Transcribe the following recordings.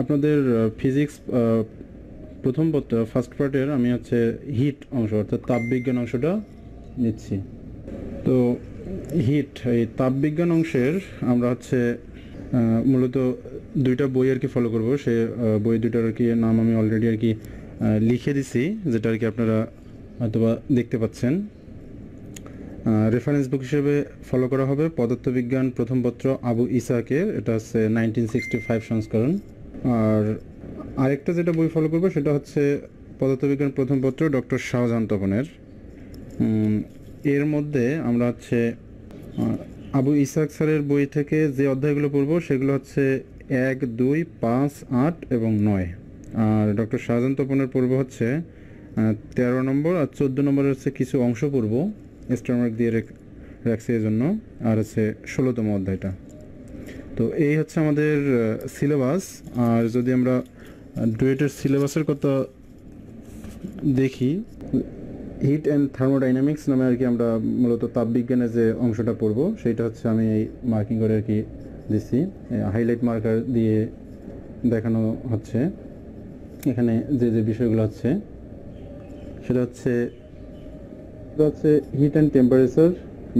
আপনাদের ফিজিক্স প্রথম ফার্স্ট পার্টের আমি হচ্ছে হিট অংশ অর্থাৎ তাপবিজ্ঞান অংশটা নিচ্ছি। তো এই তাপবিজ্ঞান অংশের আমরা হচ্ছে মূলত দুইটা বই আর কি ফলো করব। সে বই দুইটার আর কি নাম আমি অলরেডি আর কি লিখে দিছি, যেটা আর কি আপনারা হয়তোবা দেখতে পাচ্ছেন। রেফারেন্স বুক হিসেবে ফলো করা হবে পদার্থবিজ্ঞান প্রথম পত্র আবু ইসাকের, এটা হচ্ছে 1965 সংস্করণ। আর আরেকটা যেটা বই ফলো করবো সেটা হচ্ছে পদার্থবিজ্ঞান প্রথম পত্র ডক্টর শাহজাহান তপনের। এর মধ্যে আমরা হচ্ছে আবু ইসাক স্যারের বই থেকে যে অধ্যায়গুলো পড়বো সেগুলো হচ্ছে 1, 2, 5, 8 এবং 9। আর ডক্টর শাহজাহান তপনের পড়বো হচ্ছে 13 নম্বর আর 14 নম্বরের হচ্ছে কিছু অংশ পড়বো, স্টারমার্ক দিয়ে রাখছি এই জন্য। আর হচ্ছে 16তম অধ্যায়টা। তো এই হচ্ছে আমাদের সিলেবাস। আর যদি আমরা ডুয়েটের সিলেবাসের কথা দেখি, হিট অ্যান্ড থার্মোডাইনামিক্স নামে আর কি আমরা মূলত তাপবিজ্ঞানের যে অংশটা পড়বো সেইটা হচ্ছে আমি এই মার্কিং করে আর কি দিচ্ছি, হাইলাইট মার্কার দিয়ে দেখানো হচ্ছে। এখানে যে যে বিষয়গুলো হচ্ছে সেটা হচ্ছে heat and temperature,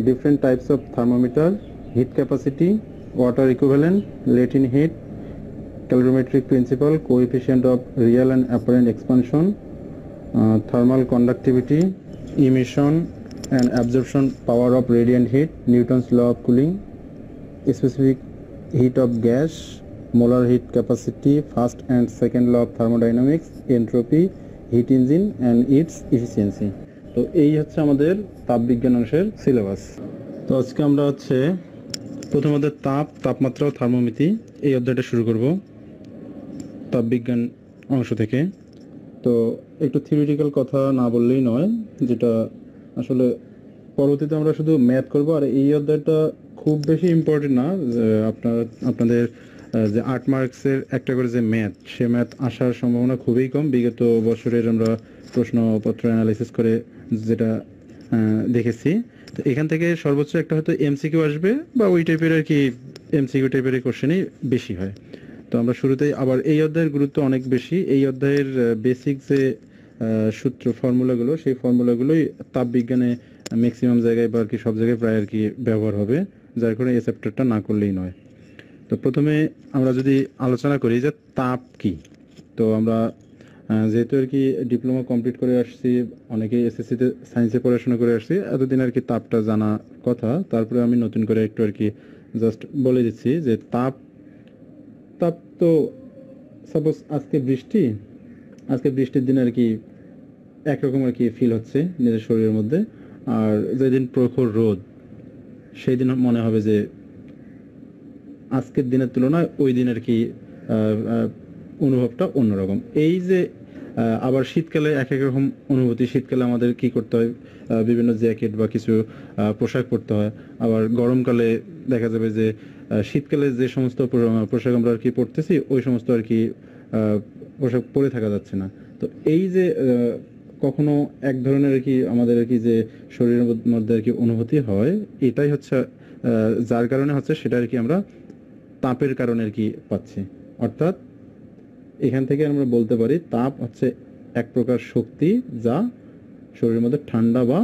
different types of thermometer, heat capacity, water equivalent, latent heat, calorimetric principle, coefficient of real and apparent expansion, thermal conductivity, emission and absorption power of radiant heat, Newton's law of cooling, specific heat of gas, molar heat capacity, first and second law of thermodynamics, entropy, heat engine and its efficiency। তো এই হচ্ছে আমাদের তাপবিজ্ঞান অংশের syllabus. তো আজকে আমরা হচ্ছে প্রথম অধ্যায় তাপমাত্রা ও থার্মোমিতি, এই অধ্যায়টা শুরু করব তাপবিজ্ঞান অংশ থেকে। তো একটু থিওরিটিক্যাল কথা না বললেই নয়, যেটা আসলে পরবর্তীতে আমরা শুধু ম্যাথ করব। আর এই অধ্যায়টা খুব বেশি ইম্পর্টেন্ট না, আপনাদের যে 8 মার্কসের একটা করে যে ম্যাথ, সে ম্যাথ আসার সম্ভাবনা খুবই কম। বিগত বছরের আমরা প্রশ্নপত্র অ্যানালাইসিস করে যেটা দেখেছি, তো এখান থেকে সর্বোচ্চ একটা হয়তো এমসিকিউ আসবে বা ওই টাইপের আর কি, এমসিকিউ টাইপের কোশ্চেনই বেশি হয়। তো আমরা শুরুতেই আবার এই অধ্যায়ের গুরুত্ব অনেক বেশি। এই অধ্যায়ের বেসিক যে সূত্র ফর্মুলাগুলো, সেই ফর্মুলাগুলোই তাপবিজ্ঞানে ম্যাক্সিমাম জায়গায় বা আর কি সব জায়গায় প্রায় আর কি ব্যবহার হবে, যার কারণে এই চ্যাপ্টারটা না করলেই নয়। তো প্রথমে আমরা যদি আলোচনা করি যে তাপ কি। তো আমরা যেহেতু আর কি ডিপ্লোমা কমপ্লিট করে আসছি, অনেকেই এসএসসিতে সায়েন্সে পড়াশোনা করে আসছি, এতদিন আর কি তাপটা জানা কথা। তারপরে আমি নতুন করে একটু আর কি জাস্ট বলে দিচ্ছি যে তাপ তো সাপোজ আজকে বৃষ্টির দিনে আর কি একরকম আর কি ফিল হচ্ছে নিজের শরীরের মধ্যে। আর যেদিন প্রখর রোদ, সেই দিন মনে হবে যে আজকের দিনের তুলনায় ওই দিন আর কি অনুভবটা অন্যরকম। এই যে আবার শীতকালে এক এক রকম অনুভূতি। শীতকালে আমাদের কি করতে হয়, বিভিন্ন জ্যাকেট বা কিছু পোশাক পরতে হয়। আবার গরমকালে দেখা যাবে যে শীতকালে যে সমস্ত পোশাক আমরা আর কি পরতেছি, ওই সমস্ত আর কি পোশাক পরে থাকা যাচ্ছে না। তো এই যে কখনো এক ধরনের আর কি আমাদের আর কি যে শরীরের মধ্যে আর কি অনুভূতি হয়, এটাই হচ্ছে যার কারণে হচ্ছে সেটা আর কি আমরা তাপের কারণে আর কি পাচ্ছি। অর্থাৎ এখান থেকে আমরা বলতে পারি তাপ হচ্ছে এক প্রকার শক্তি যা শরীরের মধ্যে ঠান্ডা বা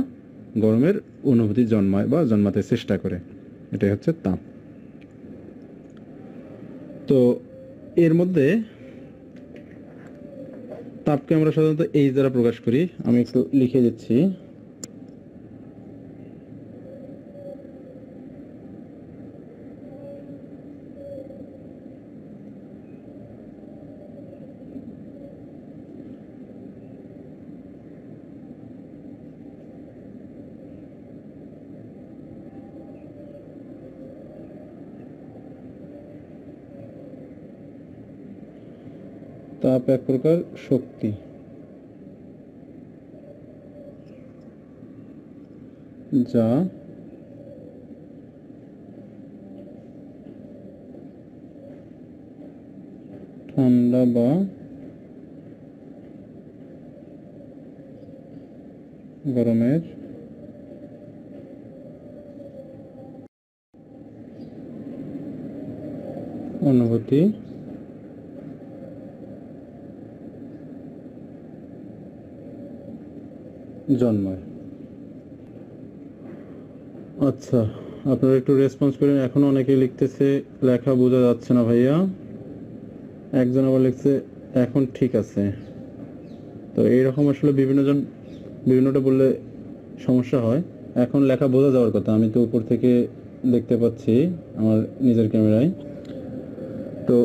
গরমের অনুভূতি জন্মায় বা জন্মাতে চেষ্টা করে, এটাই হচ্ছে তাপ। তো এর মধ্যে তাপকে আমরা সাধারণত এই দ্বারা প্রকাশ করি, আমি একটু লিখে দিচ্ছি। তাপ এক প্রকার শক্তি যা ঠান্ডা বা গরমের অনুভূতি জন্মায়। আচ্ছা, আপনারা একটু রেসপন্স করেন। এখনো অনেকেই লিখতেছে লেখা বোঝা যাচ্ছে না ভাইয়া। একজন আবার লিখছে এখন ঠিক আছে। তো এইরকম আসলে বিভিন্নজন বিভিন্নটা বললে সমস্যা হয়। এখন লেখা বোঝা যাওয়ার কথা, আমি তো উপর থেকে দেখতে পাচ্ছি আমার নিজের ক্যামেরায়। তো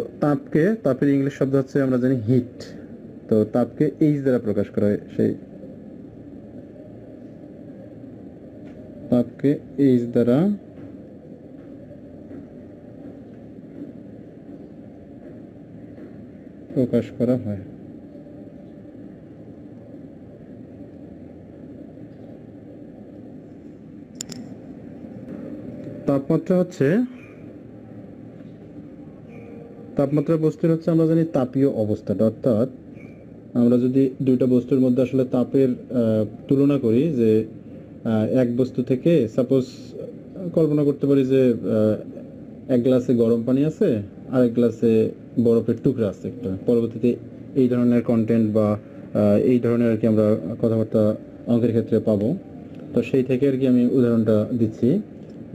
তাপের ইংলিশ শব্দ হচ্ছে আমরা জানি হিট। তো তাপকে এইচ দ্বারা প্রকাশ করা হয়, সেই তাপকে এইচ দ্বারা প্রকাশ করা হয়। তাপমাত্রা বস্তুর হচ্ছে আমরা জানি তাপীয় অবস্থাটা, অর্থাৎ আমরা যদি দুইটা বস্তুর মধ্যে আসলে তাপের তুলনা করি, যে এক বস্তু থেকে সাপোজ কল্পনা করতে পারি যে এক গ্লাসে গরম পানি আছে আর এক গ্লাসে বরফের টুকরা আছে একটা, পরবর্তীতে এই ধরনের কন্টেন্ট বা এই ধরনের আর কি আমরা কথাবার্তা অঙ্কের ক্ষেত্রে পাবো। তো সেই থেকে আর কি আমি উদাহরণটা দিচ্ছি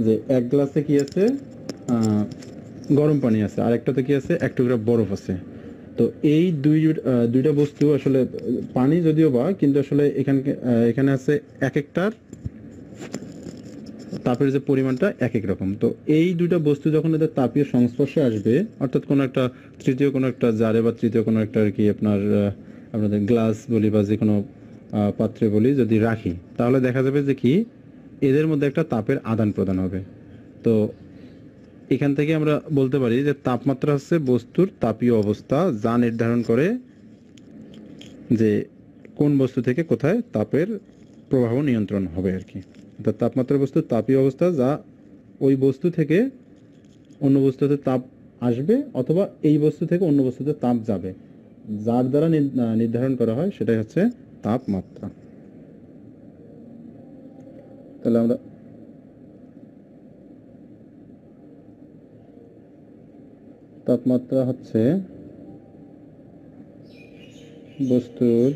যে এক গ্লাসে কি আছে, গরম পানি আছে, আর একটাতে কি আছে, এক টুকরা বরফ আছে। তো এই দুইটা বস্তু আসলে পানি যদিও বা, কিন্তু আসলে এখানে আছে এক একটার তাপের যে পরিমাণটা এক এক রকম। তো এই দুইটা বস্তু যখন এদের তাপীয় সংস্পর্শে আসবে, অর্থাৎ কোনো একটা তৃতীয় কোনো একটা জারে বা তৃতীয় কোনো একটা আর কি আপনাদের গ্লাস বলি বা যে কোনো পাত্রে বলি যদি রাখি, তাহলে দেখা যাবে যে কি এদের মধ্যে একটা তাপের আদান প্রদান হবে। তো এখান থেকে আমরা বলতে পারি যে তাপমাত্রা হচ্ছে বস্তুর তাপীয় অবস্থা, যা নির্ধারণ করে যে কোন বস্তু থেকে কোথায় তাপের প্রবাহ নিয়ন্ত্রণ হবে আর কি। অর্থাৎ তাপমাত্রা বস্তুর তাপীয় অবস্থা, যা ওই বস্তু থেকে অন্য বস্তুতে তাপ আসবে অথবা এই বস্তু থেকে অন্য বস্তুতে তাপ যাবে, যার দ্বারা নির্ধারণ করা হয় সেটাই হচ্ছে তাপমাত্রা। তাহলে আমরা তাপমাত্রা হচ্ছে বস্তুর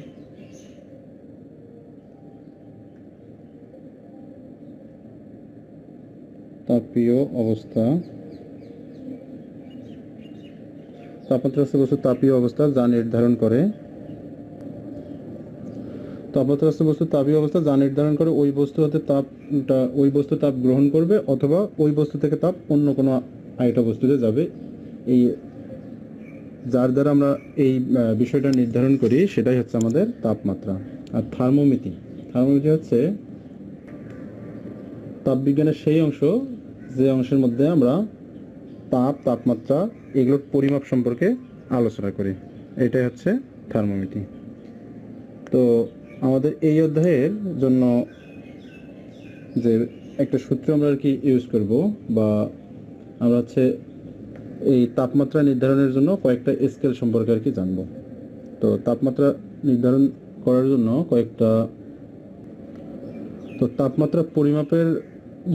তাপীয় অবস্থা। তাপমাত্রা হচ্ছে বস্তুর তাপীয় অবস্থা, যা নির্ধারণ করে ওই বস্তু হতে ওই বস্তু তাপ গ্রহণ করবে অথবা ওই বস্তু থেকে তাপ অন্য কোনো আরেকটা বস্তুতে যাবে। এই যার দ্বারা আমরা এই বিষয়টা নির্ধারণ করি সেটাই হচ্ছে আমাদের তাপমাত্রা। আর থার্মোমিটার হচ্ছে তাপবিজ্ঞানের সেই অংশ যে অংশের মধ্যে আমরা তাপমাত্রা এগুলোর পরিমাপ সম্পর্কে আলোচনা করি, এটাই হচ্ছে থার্মোমিটার। তো আমাদের এই অধ্যায়ের জন্য যে একটা সূত্র আমরা আর কি ইউজ করব, বা আমরা হচ্ছে এই তাপমাত্রা নির্ধারণের জন্য কয়েকটা স্কেল সম্পর্কে আর কি জানবো। তো তাপমাত্রা নির্ধারণ করার জন্য তাপমাত্রা পরিমাপের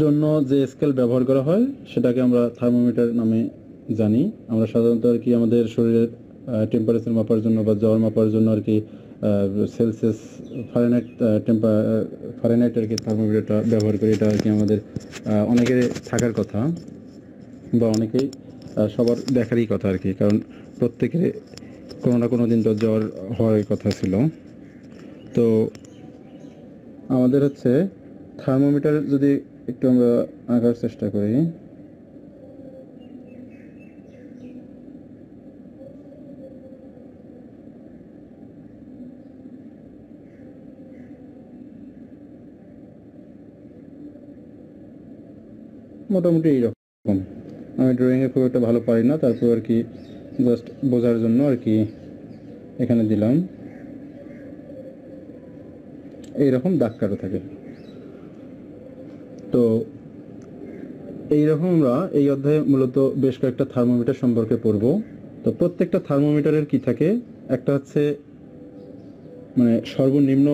জন্য যে স্কেল ব্যবহার করা হয় সেটাকে আমরা থার্মোমিটার নামে জানি। আমরা সাধারণত আর কি আমাদের শরীরের টেম্পারেচার মাপার জন্য বা জ্বর মাপার জন্য আর কি সেলসিয়াস ফারেনহাইট আর কি থার্মোমিটারটা ব্যবহার করি। এটা আর কি আমাদের অনেকের থাকার কথা বা অনেকেই সবার দেখারই কথা আর কি, কারণ প্রত্যেকের কোনো না কোনো দিন তো জ্বর হওয়ার কথা ছিল। তো আমাদের হচ্ছে থার্মোমিটার যদি একটু আমরা আঁকার চেষ্টা করি, মোটামুটি এইরকম। আমি ড্রয়িংয়ে খুব একটা ভালো পারি না, তারপর আর কি জাস্ট বোঝার জন্য আর কি এখানে দিলাম। এইরকম দাগ কাটা থাকে। তো এইরকম আমরা এই অধ্যায়ে মূলত বেশ কয়েকটা থার্মোমিটার সম্পর্কে পড়ব। তো প্রত্যেকটা থার্মোমিটারের কি থাকে, একটা হচ্ছে মানে সর্বনিম্ন,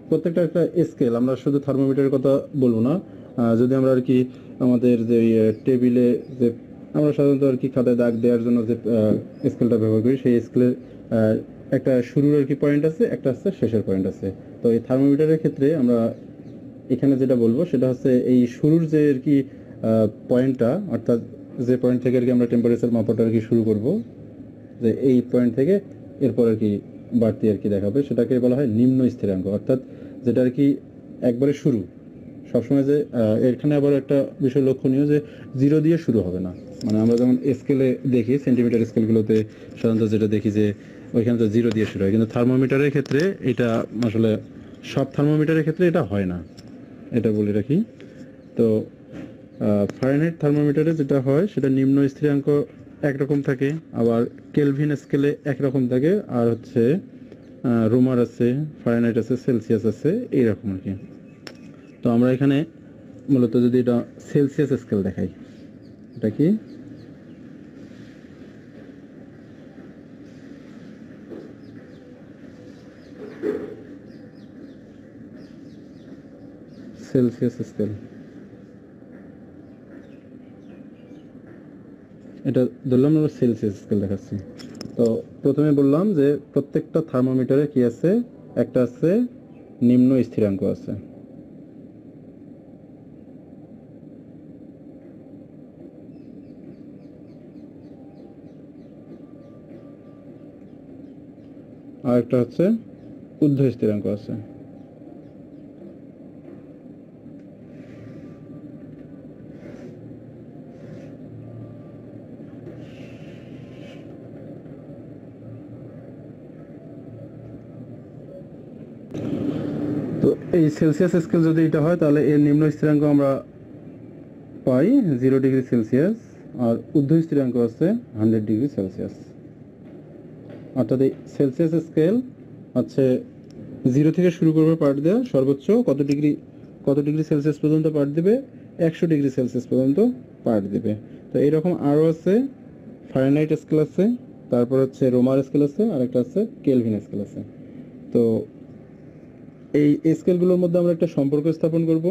প্রত্যেকটা একটা স্কেল। আমরা শুধু থার্মোমিটারের কথা বলবো না, যদি আমরা আর কি আমাদের যে টেবিলে যে আমরা সাধারণত আর কি খাতায় দাগ দেওয়ার জন্য যে স্কেলটা ব্যবহার করি, সেই স্কেলের একটা শুরুর আর কি পয়েন্ট আছে, একটা হচ্ছে শেষের পয়েন্ট আছে। তো এই থার্মোমিটারের ক্ষেত্রে আমরা এখানে যেটা বলবো সেটা হচ্ছে এই শুরুর যে আর কি পয়েন্টটা, অর্থাৎ যে পয়েন্ট থেকে আর কি আমরা টেম্পারেচার মাপাটা আর কি শুরু করব, যে এই পয়েন্ট থেকে এরপর আর কি বাড়তি আর কি দেখাবে, সেটাকে বলা হয় নিম্ন স্থিরাঙ্ক। অর্থাৎ যেটা আর কি একবারে শুরু, সবসময় যে এখানে আবার একটা বিষয় লক্ষণীয় যে জিরো দিয়ে শুরু হবে না। মানে আমরা যেমন স্কেলে দেখি, সেন্টিমিটার স্কেলগুলোতে সাধারণত যেটা দেখি যে ওইখানে তো জিরো দিয়ে শুরু হয়, কিন্তু থার্মোমিটারের ক্ষেত্রে এটা আসলে সব থার্মোমিটারের ক্ষেত্রে এটা হয় না, এটা বলে রাখি। তো ফারেনহাইট থার্মোমিটারে যেটা হয় সেটা নিম্ন স্থিরাঙ্ক একরকম থাকে, আবার কেলভিন স্কেলে একরকম থাকে, আর হচ্ছে রোমার আছে, ফারেনহাইট আছে, সেলসিয়াস আছে, এইরকম আর কি। তো আমরা এখানে মূলত যদি এটা সেলসিয়াস স্কেল দেখাই, এটা কি সেলসিয়াস স্কেল, এটা ধরলাম আমরা সেলসিয়াস স্কেল দেখাচ্ছি। তো প্রথমে বললাম যে প্রত্যেকটা থার্মোমিটারে কি আছে, একটা আছে নিম্ন স্থিরাঙ্ক আছে। আর একটা হচ্ছে ঊর্ধ্ব স্থিরাঙ্ক আছে। তো এই সেলসিয়াস স্কেল যদি এটা হয় তাহলে এর নিম্ন স্থিরাঙ্ক আমরা পাই 0 ডিগ্রি সেলসিয়াস, আর ঊর্ধ্ব স্থিরাঙ্ক আছে 100 ডিগ্রি সেলসিয়াস। অর্থাৎ এই সেলসিয়াস স্কেল হচ্ছে 0 থেকে শুরু করবে পার্ট দেওয়া, সর্বোচ্চ কত ডিগ্রি সেলসিয়াস পর্যন্ত পার্ট দেবে, 100 ডিগ্রি সেলসিয়াস পর্যন্ত পার্ট দেবে। তো এইরকম আরও আছে, ফারেনহাইট স্কেল আছে, তারপর হচ্ছে রোমার স্কেল আছে, আর একটা আছে কেলভিন স্কেল আছে। তো এই স্কেলগুলোর মধ্যে আমরা একটা সম্পর্ক স্থাপন করব।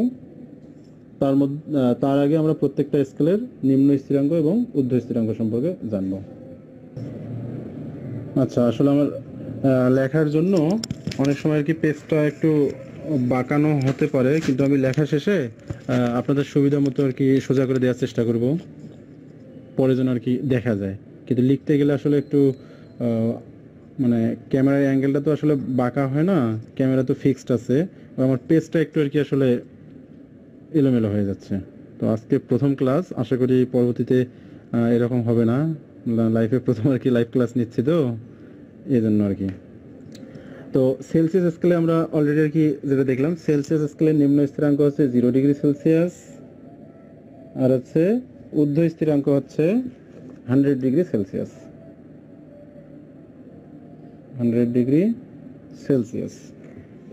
তার আগে আমরা প্রত্যেকটা স্কেলের নিম্ন স্থিরাঙ্ক এবং ঊর্ধ্ব স্থিরাঙ্ক সম্পর্কে জানব। আচ্ছা, আসলে আমার লেখার জন্য অনেক সময় আর কি পেজটা একটু বাঁকানো হতে পারে, কিন্তু আমি লেখা শেষে আপনাদের সুবিধা মতো আর কি সোজা করে দেওয়ার চেষ্টা করব, পরে যেন আর কি দেখা যায়। কিন্তু লিখতে গেলে আসলে একটু মানে ক্যামেরার অ্যাঙ্গেলটা তো আসলে বাঁকা হয় না, ক্যামেরা তো ফিক্সড আছে, আমার পেজটা একটু আর কি আসলে এলোমেলো হয়ে যাচ্ছে। তো আজকে প্রথম ক্লাস, আশা করি পরবর্তীতে এরকম হবে না। লাইফে প্রথম আর কি লাইভ ক্লাস নিচ্ছি, তো এই জন্য আর কি। তো সেলসিয়াস স্কেলে আমরা অলরেডি আর কি যেটা দেখলাম, সেলসিয়াস স্কেলের নিম্ন স্থিরাঙ্ক হচ্ছে 0 ডিগ্রি সেলসিয়াস, আর হচ্ছে ঊর্ধ্ব স্থিরাঙ্ক হচ্ছে 100 ডিগ্রি সেলসিয়াস। 100 degree Celsius.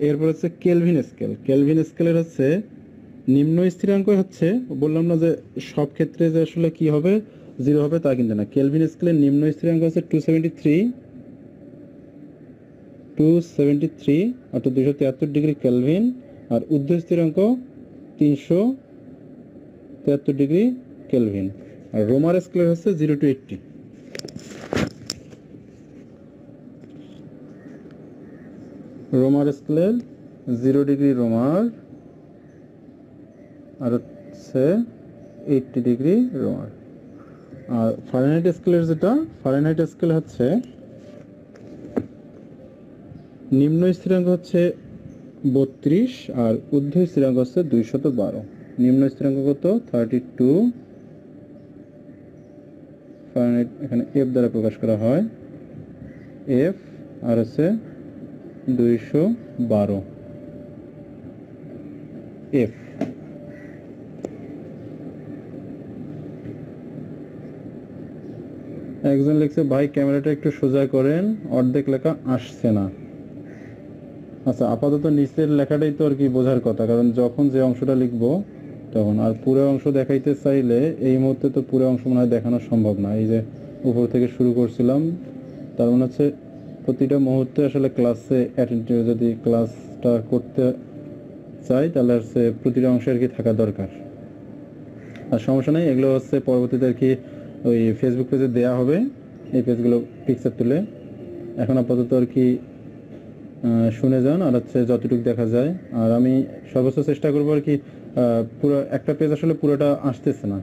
এরপর হচ্ছে কেলভিন স্কেল। কেলভিন স্কেলের হচ্ছে নিম্ন স্থিরাঙ্ক হচ্ছে, বললাম না যে সব ক্ষেত্রে যে আসলে কি হবে, 0 হবে তা কিন্তু না। কেলভিন স্কেলের নিম্ন স্থিরাঙ্ক হচ্ছে 273 অর্থাৎ 273 ডিগ্রি কেলভিন, আর ঊর্ধ্ব স্থিরাঙ্ক 373 ডিগ্রি কেলভিন। আর রোমার স্কেলের হচ্ছে 0 to 80। রোমার স্কেলের 0 ডিগ্রি রোমার, আর হচ্ছে 80 ডিগ্রি রোমার। আর ফারেনহাইট স্কেলের যেটা, ফারেনহাইট স্কেল হচ্ছে নিম্ন স্থিরাঙ্ক হচ্ছে 32, আর ঊর্ধ্ব স্থিরাঙ্ক হচ্ছে 212। নিম্ন স্থিরাঙ্ক কত, 32 ফারেনহাইট, এখানে এফ দ্বারা প্রকাশ করা হয়, এফ, আর হচ্ছে 212 এফ। একজন লিখছে, ভাই ক্যামেরাটা একটু সোজা করেন, অর্ধেক লেখা আসছে না। আচ্ছা, আপাতত নিচের লেখাটাই তো আর কি বোঝার কথা, কারণ যখন যে অংশটা লিখবো তখন, আর পুরো অংশ দেখাইতে চাইলে এই মুহূর্তে তো পুরো অংশ মনে হয় দেখানো সম্ভব না। এই যে উপর থেকে শুরু করছিলাম, তার মানে হচ্ছে প্রতিটা মুহূর্তে আসলে ক্লাসে অ্যাটেন্টিভ, যদি ক্লাসটা করতে চাই তাহলে হচ্ছে প্রতিটা অংশে আর কি থাকা দরকার। আর সমস্যা নেই, এগুলো হচ্ছে পরবর্তীতে আর কি ওই ফেসবুক পেজে দেওয়া হবে, এই পেজগুলো পিকচার তুলে। এখন আপাতত আর কি শুনে যান, আর হচ্ছে যতটুকু দেখা যায়। আর আমি সর্বোচ্চ চেষ্টা করবো আর কি, পুরো একটা পেজ আসলে পুরোটা আসতেছে না,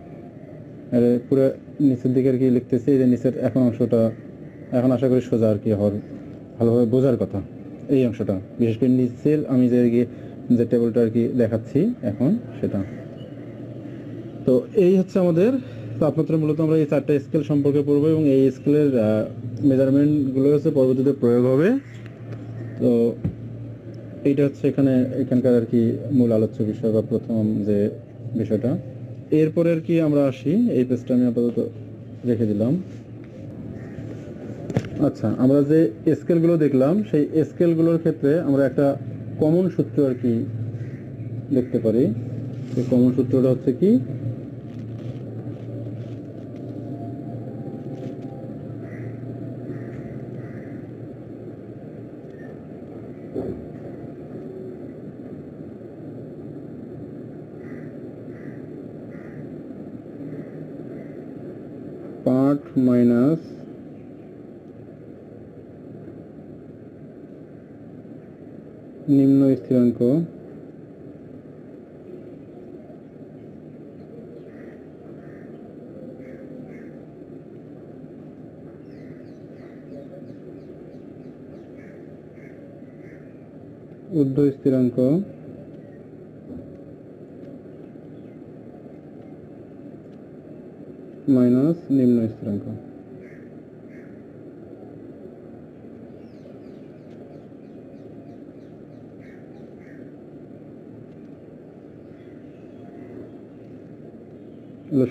আর পুরো নিচের দিকে আর কি লিখতেছি, এই যে নিচের এখন অংশটা এখন আশা করি সোজা আর কি হওয়ার ভালোভাবে বোঝার কথা। এই অংশটা বিশেষ করে নিচের আমি যে টেবিলটা আর কি দেখাচ্ছি এখন সেটা। তো এই হচ্ছে আমাদের তাপমাত্রা। মূলত আমরা এই 4টা স্কেল সম্পর্কে পড়বো এবং এই স্কেলের মেজারমেন্টগুলো হচ্ছে পরবর্তীতে প্রয়োগ হবে। তো এইটা হচ্ছে এখানকার আর কি মূল আলোচ্য বিষয় বা প্রথম যে বিষয়টা। এরপরে আর কি আমরা আসি, এই পেজটা আমি আপাতত রেখে দিলাম। আচ্ছা, আমরা যে স্কেলগুলো দেখলাম সেই স্কেলগুলোর ক্ষেত্রে আমরা একটা কমন সূত্র আর কি দেখতে পারি। সেই কমন সূত্রটা হচ্ছে কি, পাঠ মাইনাস নিম্ন স্থিরাঙ্ক ঊর্ধ্ব স্থিরাঙ্ক মাইনাস নিম্ন স্থিরাঙ্ক।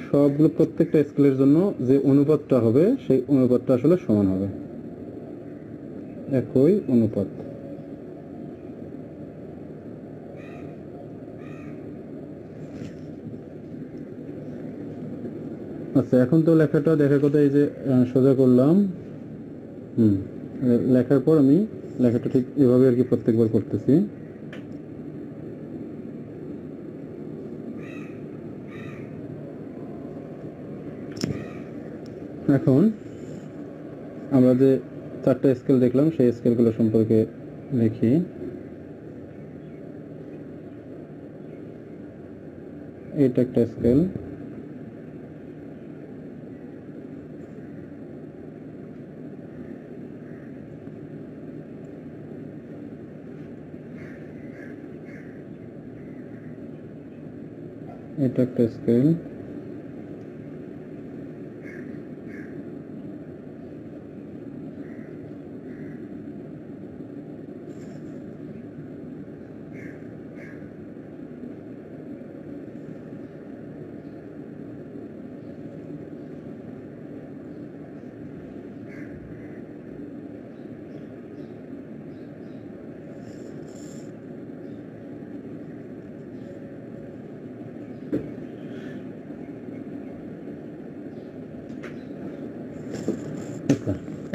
সবগুলো প্রত্যেকটা স্কেলের জন্য যে অনুপাতটা হবে সেই অনুপাতটা আসলে সমান হবে, একই অনুপাত। আচ্ছা, এখন তো লেখাটা দেখার কথা, এই যে সোজা করলাম। লেখার পর আমি লেখাটা ঠিক এভাবে আর কি প্রত্যেকবার করতেছি। এখন আমরা যে 4টা স্কেল দেখলাম সেই স্কেলগুলো সম্পর্কে লিখি। এটা একটা স্কেল, এটা একটা স্কেল,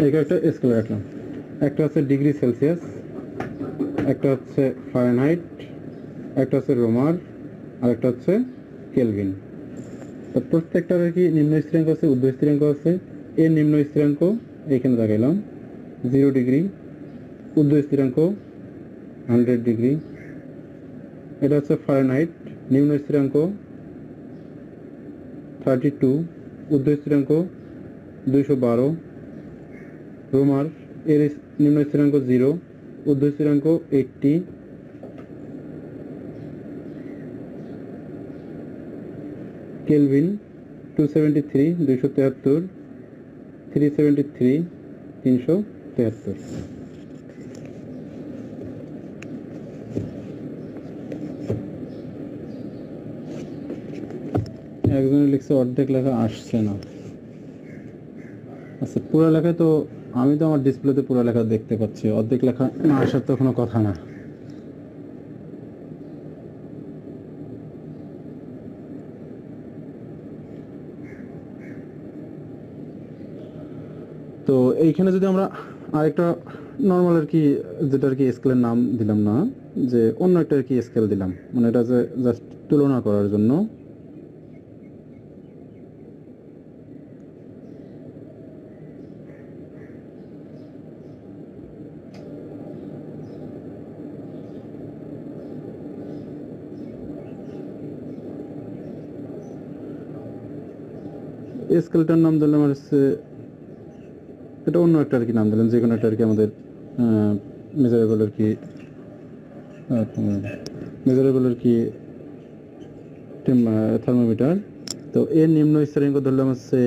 এই একটা স্কেল রাখলাম। একটা হচ্ছে ডিগ্রি সেলসিয়াস, একটা হচ্ছে ফারেনহাইট, একটা হচ্ছে রোমার, আর একটা হচ্ছে কেলভিন। তো প্রত্যেকটার আর কি নিম্ন স্থিরাঙ্ক আছে, ঊর্ধ্ব স্থিরাঙ্ক আছে। এর নিম্ন স্থিরাঙ্ক এইখানে দেখাইলাম 0 ডিগ্রি, ঊর্ধ্ব স্থিরাঙ্ক 100 ডিগ্রি। এটা হচ্ছে ফারেনহাইট, নিম্ন স্থিরাঙ্ক 32, ঊর্ধ্ব স্থিরাঙ্ক 212। রোমার, এর নিম্ন স্থিরাঙ্ক 0, ঊর্ধ্ব স্থিরাঙ্ক 80। কেলভিন 273, 273, 373, 373। একজনের লিখছে অর্ধেক লেখা আসছে না। আচ্ছা, পুরো লেখায় তো আমি তো আমার ডিসপ্লেতে পুরো লেখা দেখতে পাচ্ছি, অর্ধেক লেখা না আসার তো কোনো কথা না। তো এইখানে যদি আমরা আরেকটা নর্মাল আর কি, যেটা আর কি স্কেলের নাম দিলাম না, যে অন্য একটা আর কি স্কেল দিলাম, মানে এটা যে জাস্ট তুলনা করার জন্য। এই স্কেলটার নাম দিলাম হচ্ছে, এটা অন্য একটা আর কি নাম দিলাম, যে কোনো একটা আর কি আমাদের মেজারেবল আর কি, মেজারেবল আর কি থার্মোমিটার। তো এর নিম্ন স্থিরাঙ্ক ধরলাম হচ্ছে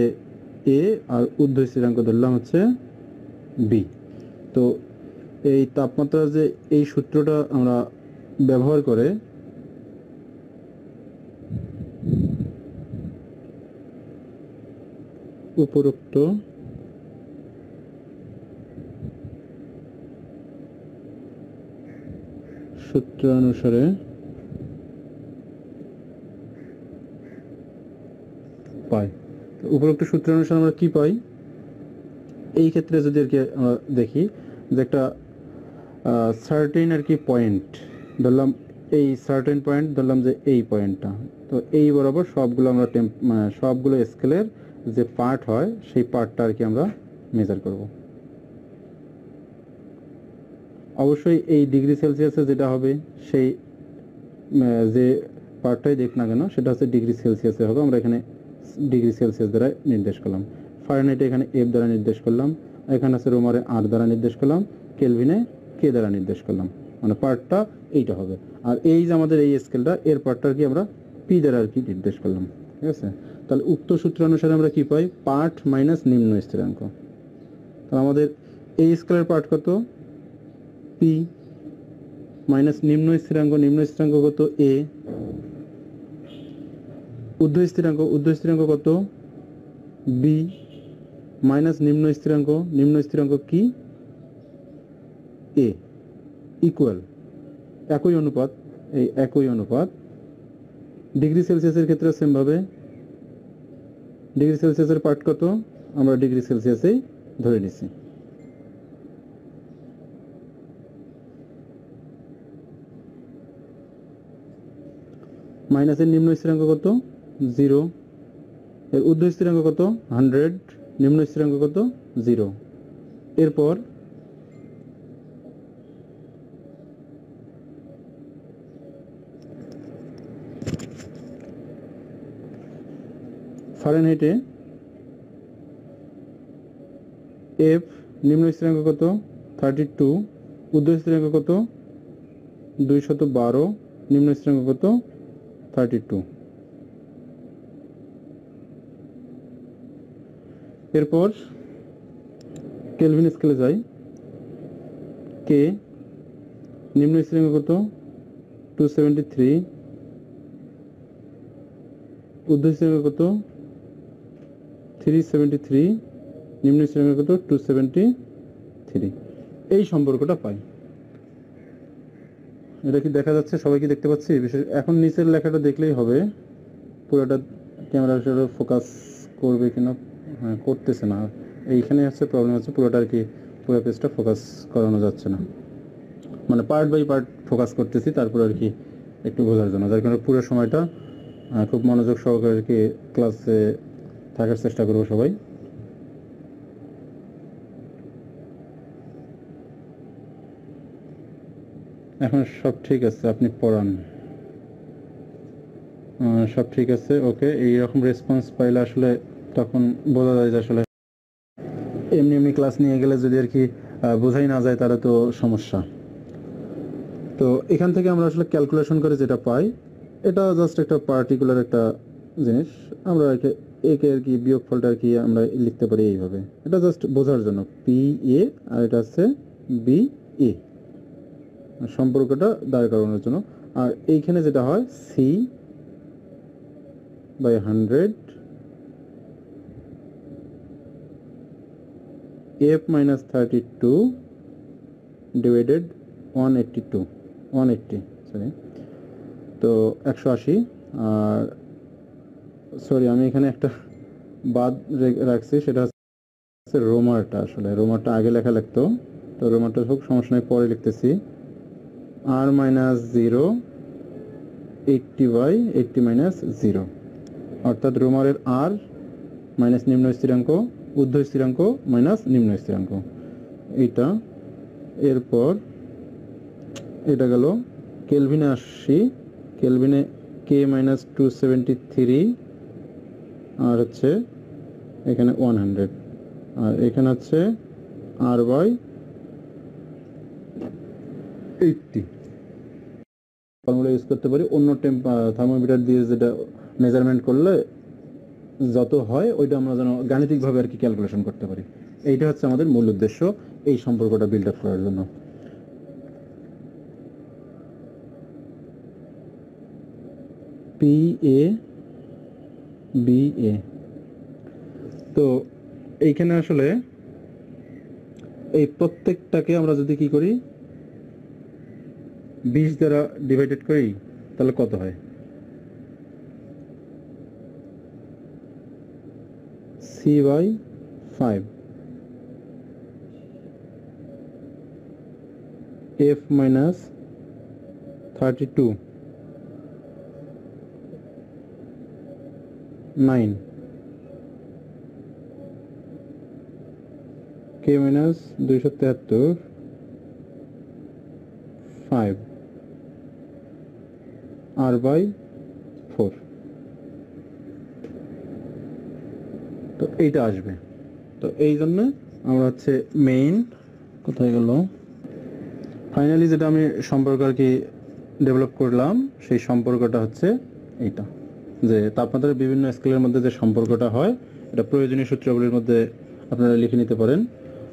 এ, আর ঊর্ধ্ব স্থিরাঙ্ক ধরলাম হচ্ছে বি। তো এই তাপমাত্রা যে এই সূত্রটা আমরা ব্যবহার করে উপরোক্ত সূত্র অনুসারে পাই। উপরোক্ত সূত্র অনুসারে আমরা কি পাই, এই ক্ষেত্রে যদি আর কি আমরা দেখি যে একটা সার্টেন আর কি পয়েন্ট ধরলাম, এই সার্টেন পয়েন্ট ধরলাম যে এই পয়েন্টটা, তো এই বরাবর সবগুলো আমরা সবগুলো স্কেলের যে পার্ট হয় সেই পার্টটা আর কি আমরা মেজার করব। অবশ্যই এই ডিগ্রি সেলসিয়াসে যেটা হবে সেই যে পার্টটাই দেখ না কেন সেটা হচ্ছে ডিগ্রি সেলসিয়াসে হবে। আমরা এখানে ডিগ্রি সেলসিয়াস দ্বারা নির্দেশ করলাম, ফারেনহাইটে এখানে এফ দ্বারা নির্দেশ করলাম, এখানে আছে রোমারে আর দ্বারা নির্দেশ করলাম, কেলভিনে কে দ্বারা নির্দেশ করলাম, মানে পার্টটা এইটা হবে। আর এই যে আমাদের এই স্কেলটা, এর পার্টটা আর কি আমরা পি দ্বারা আর কি নির্দেশ করলাম, ঠিক আছে। তাহলে উক্ত সূত্র অনুসারে আমরা কি পাই, পার্ট মাইনাস নিম্ন স্থিরাঙ্ক। তাহলে আমাদের এই স্কেলের পার্ট কত, পি, মাইনাস নিম্ন স্থিরাঙ্ক, নিম্ন স্থিরাঙ্ক কত এ, ঊর্ধ্ব স্থিরাঙ্ক, ঊর্ধ্ব স্থিরাঙ্ক কত বি, মাইনাস নিম্ন স্থিরাঙ্ক, নিম্ন স্থিরাঙ্ক কি এ, ইকুয়াল একই অনুপাত, এই একই অনুপাত। ডিগ্রি সেলসিয়াসের ক্ষেত্রে সেম ভাবে ডিগ্রি সেলসিয়াসের পার্ট কত আমরা ডিগ্রি সেলসিয়াসেই ধরে নিছি। মাইনাসের নিম্ন স্থিরাঙ্ক কত 0, এর ঊর্ধ্ব স্থিরাঙ্ক কত 100, নিম্ন স্থিরাঙ্ক কত 0। এরপর ফারেনহাইটে এফ নিম্ন স্থিরাঙ্ক কত 32, ঊর্ধ্ব স্থিরাঙ্ক কত 212, নিম্ন স্থিরাঙ্ক কত 32। এরপর কেলভিন স্কেলে যাই, কে নিম্ন স্থিরাঙ্ক কত 273, ঊর্ধ্ব স্থিরাঙ্ক কত 373, নিম্ন স্থিরাঙ্ক কত 273। এই সম্পর্কটা পাই। এটা কি দেখা যাচ্ছে, সবাই কি দেখতে পাচ্ছি? বিশেষ এখন নিচের লেখাটা দেখলেই হবে, পুরোটা ক্যামেরা আসলে ফোকাস করবে কিনা, হ্যাঁ করতেছে না, এইখানে হচ্ছে প্রবলেম হচ্ছে, পুরোটা আর কি পুরো পেজটা ফোকাস করানো যাচ্ছে না, মানে পার্ট বাই পার্ট ফোকাস করতেছি তারপর আর কি একটু বোঝার জন্য, যার কারণে পুরো সময়টা খুব মনোযোগ সহকারে আর কি ক্লাসে থাকার চেষ্টা করবো সবাই। এখন সব ঠিক আছে, আপনি পড়ান, সব ঠিক আছে, ওকে। এইরকম রেসপন্স পাইলে আসলে তখন বোঝা যায় যে আসলে এমনি এমনি ক্লাস নিয়ে গেলে যদি আর কি বোঝাই না যায় তাহলে তো সমস্যা। তো এখান থেকে আমরা আসলে ক্যালকুলেশন করে যেটা পাই, এটা জাস্ট একটা পার্টিকুলার একটা জিনিস, আমরা একে আর কি বিয়োগফলটা আর কি আমরা লিখতে পারি এইভাবে, এটা জাস্ট বোঝার জন্য, পি এ আর এটা হচ্ছে বি এ, সম্পর্কটা দাঁড় করানোর জন্য। আর এইখানে যেটা হয় C by 100 F minus 32 divided 180 sorry, তো 180। আর সরি আমি এখানে একটা বাদ রাখছি, সেটা হচ্ছে রোমারটা, আসলে রোমারটা আগে লেখা লাগতো, তো রোমারটা হোক সমস্যা নেই, পরে লিখতেছি। আর মাইনাস 0 80/80 মাইনাস 0, অর্থাৎ রোমারের আর মাইনাস নিম্ন স্থিরাঙ্ক, ঊর্ধ্ব স্থিরাঙ্ক মাইনাস নিম্ন স্থিরাঙ্ক এইটা। এরপর এটা গেল কেলভিনে আসছি, কেলভিনে কে মাইনাস 273 আর হচ্ছে এখানে 100, আর এখানে হচ্ছে R/80 ফর্মুলা ইউজ করতে পারি। অন্য থার্মোমিটার দিয়ে যেটা মেজারমেন্ট করলে যত হয় ওইটা আমরা যেন গাণিতিকভাবে আর কি ক্যালকুলেশন করতে পারি। এইটা হচ্ছে আমাদের মূল উদ্দেশ্য এই সম্পর্কটা বিল্ড আপ করার জন্য। PA/BA, তো এইখানে আসলে এই প্রত্যেকটাকে আমরা যদি কি করি 20 দ্বারা ডিভাইডেড করি তাহলে কত হয়? C/5 F minus 32 9 K minus 273 5 R/4, তো এইটা আসবে। তো এই জন্য আমরা হচ্ছে মেইন কোথায় গেল, ফাইনালি যেটা আমি সম্পর্ক আর কি ডেভেলপ করলাম সেই সম্পর্কটা হচ্ছে এইটা, যে তাপমাত্রার বিভিন্ন স্কেলের মধ্যে যে সম্পর্কটা হয় এটা প্রয়োজনীয় সূত্রগুলির মধ্যে আপনারা লিখে নিতে পারেন,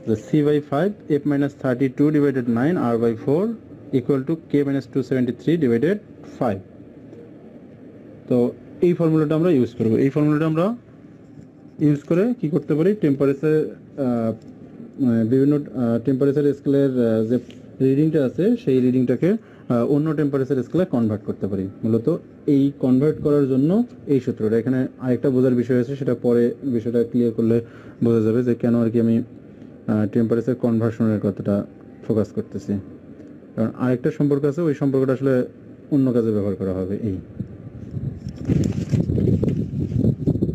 যে C/5 F minus 32 divided 9 R/4 equal to K minus 273 divided 5। তো এই ফর্মুলাটা আমরা ইউজ করব। এই ফর্মুলাটা আমরা ইউজ করে কি করতে পারি, টেম্পারেচার বিভিন্ন টেম্পারেচার স্কেলের যে রিডিংটা আছে সেই রিডিংটাকে অন্য টেম্পারেচার স্কেলে কনভার্ট করতে পারি। মূলত এই কনভার্ট করার জন্য এই সূত্রটা, এখানে আরেকটা বোঝার বিষয় আছে, সেটা পরে বিষয়টা ক্লিয়ার করলে বোঝা যাবে যে কেন আর কি আমি টেম্পারেচার কনভার্সনের কথাটা ফোকাস করতেছি। কারণ আরেকটা সম্পর্ক আছে, ওই সম্পর্কটা আসলে অন্য কাজে ব্যবহার করা হবে।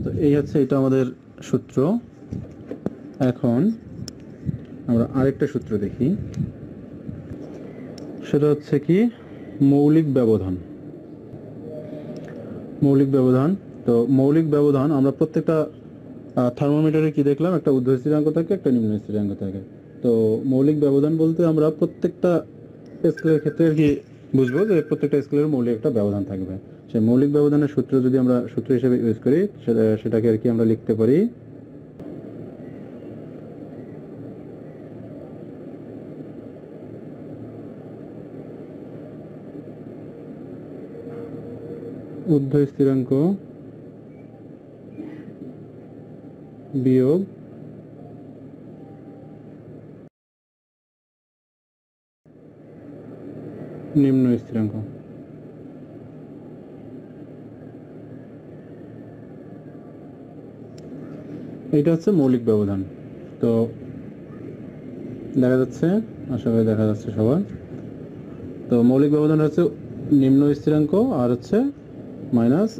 তো এই হচ্ছে এটা আমাদের সূত্র। এখন আমরা আরেকটা সূত্র দেখি, সেটা হচ্ছে কি মৌলিক ব্যবধান। মৌলিক ব্যবধান, তো মৌলিক ব্যবধান আমরা প্রত্যেকটা থার্মোমিটারে কি দেখলাম, একটা ঊর্ধ্ব স্থিরাঙ্ক থাকে, একটা নিম্ন স্থিরাঙ্ক থাকে। তো মৌলিক ব্যবধান বলতে আমরা প্রত্যেকটা স্কেলের ক্ষেত্রে আর কি বুঝবো যে প্রত্যেকটা স্কেলের মৌলিক একটা ব্যবধান থাকবে। সেই মৌলিক ব্যবধানের সূত্র যদি আমরা সূত্র হিসেবে ইউজ করি সেটাকে আর কি আমরা লিখতে পারি ঊর্ধ্ব স্থিরাঙ্ক বিয়োগ নিম্ন স্থিরাঙ্ক। এটা হচ্ছে মৌলিক ব্যবধান। তো দেখা যাচ্ছে, আশা করি দেখা যাচ্ছে সবার। তো মৌলিক ব্যবধান হচ্ছে নিম্ন স্থিরাঙ্ক আর হচ্ছে মাইনাস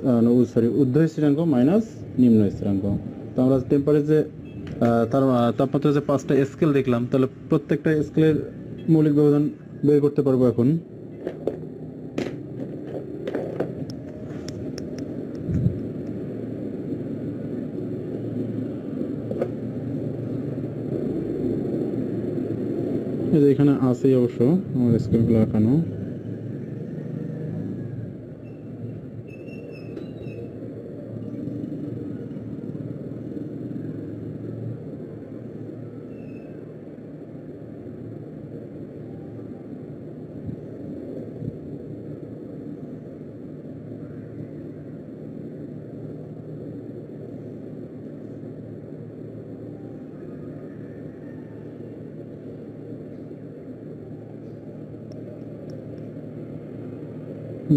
ঊর্ধ্ব স্থিরাঙ্ক মাইনাস নিম্ন স্থিরাঙ্ক। তো আমরা টেম্পারেচার তার তাপমাত্রার যে 5টা স্কেল দেখলাম, তাহলে প্রত্যেকটা স্কেলের মৌলিক ব্যবধান বের করতে পারবো এখন। এই যে এখানে আছেই অবশ্য আমার স্কেলগুলো আঁকানো।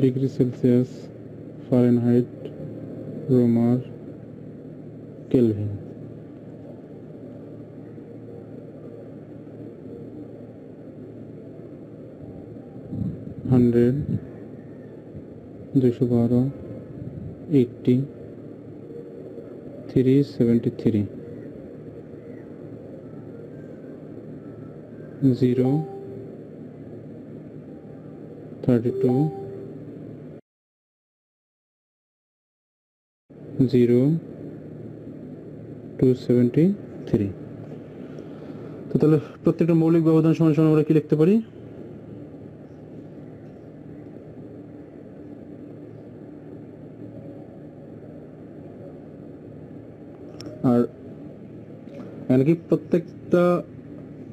Degree Celsius, Fahrenheit, Reaumur, Kelvin. Hundred, 212, 80, 373, 0, 32, 0, 273। তো তাহলে প্রত্যেকটা মৌলিক ব্যবধান সমান সমান আমরা কি লিখতে পারি? আর এখানে কি প্রত্যেকটা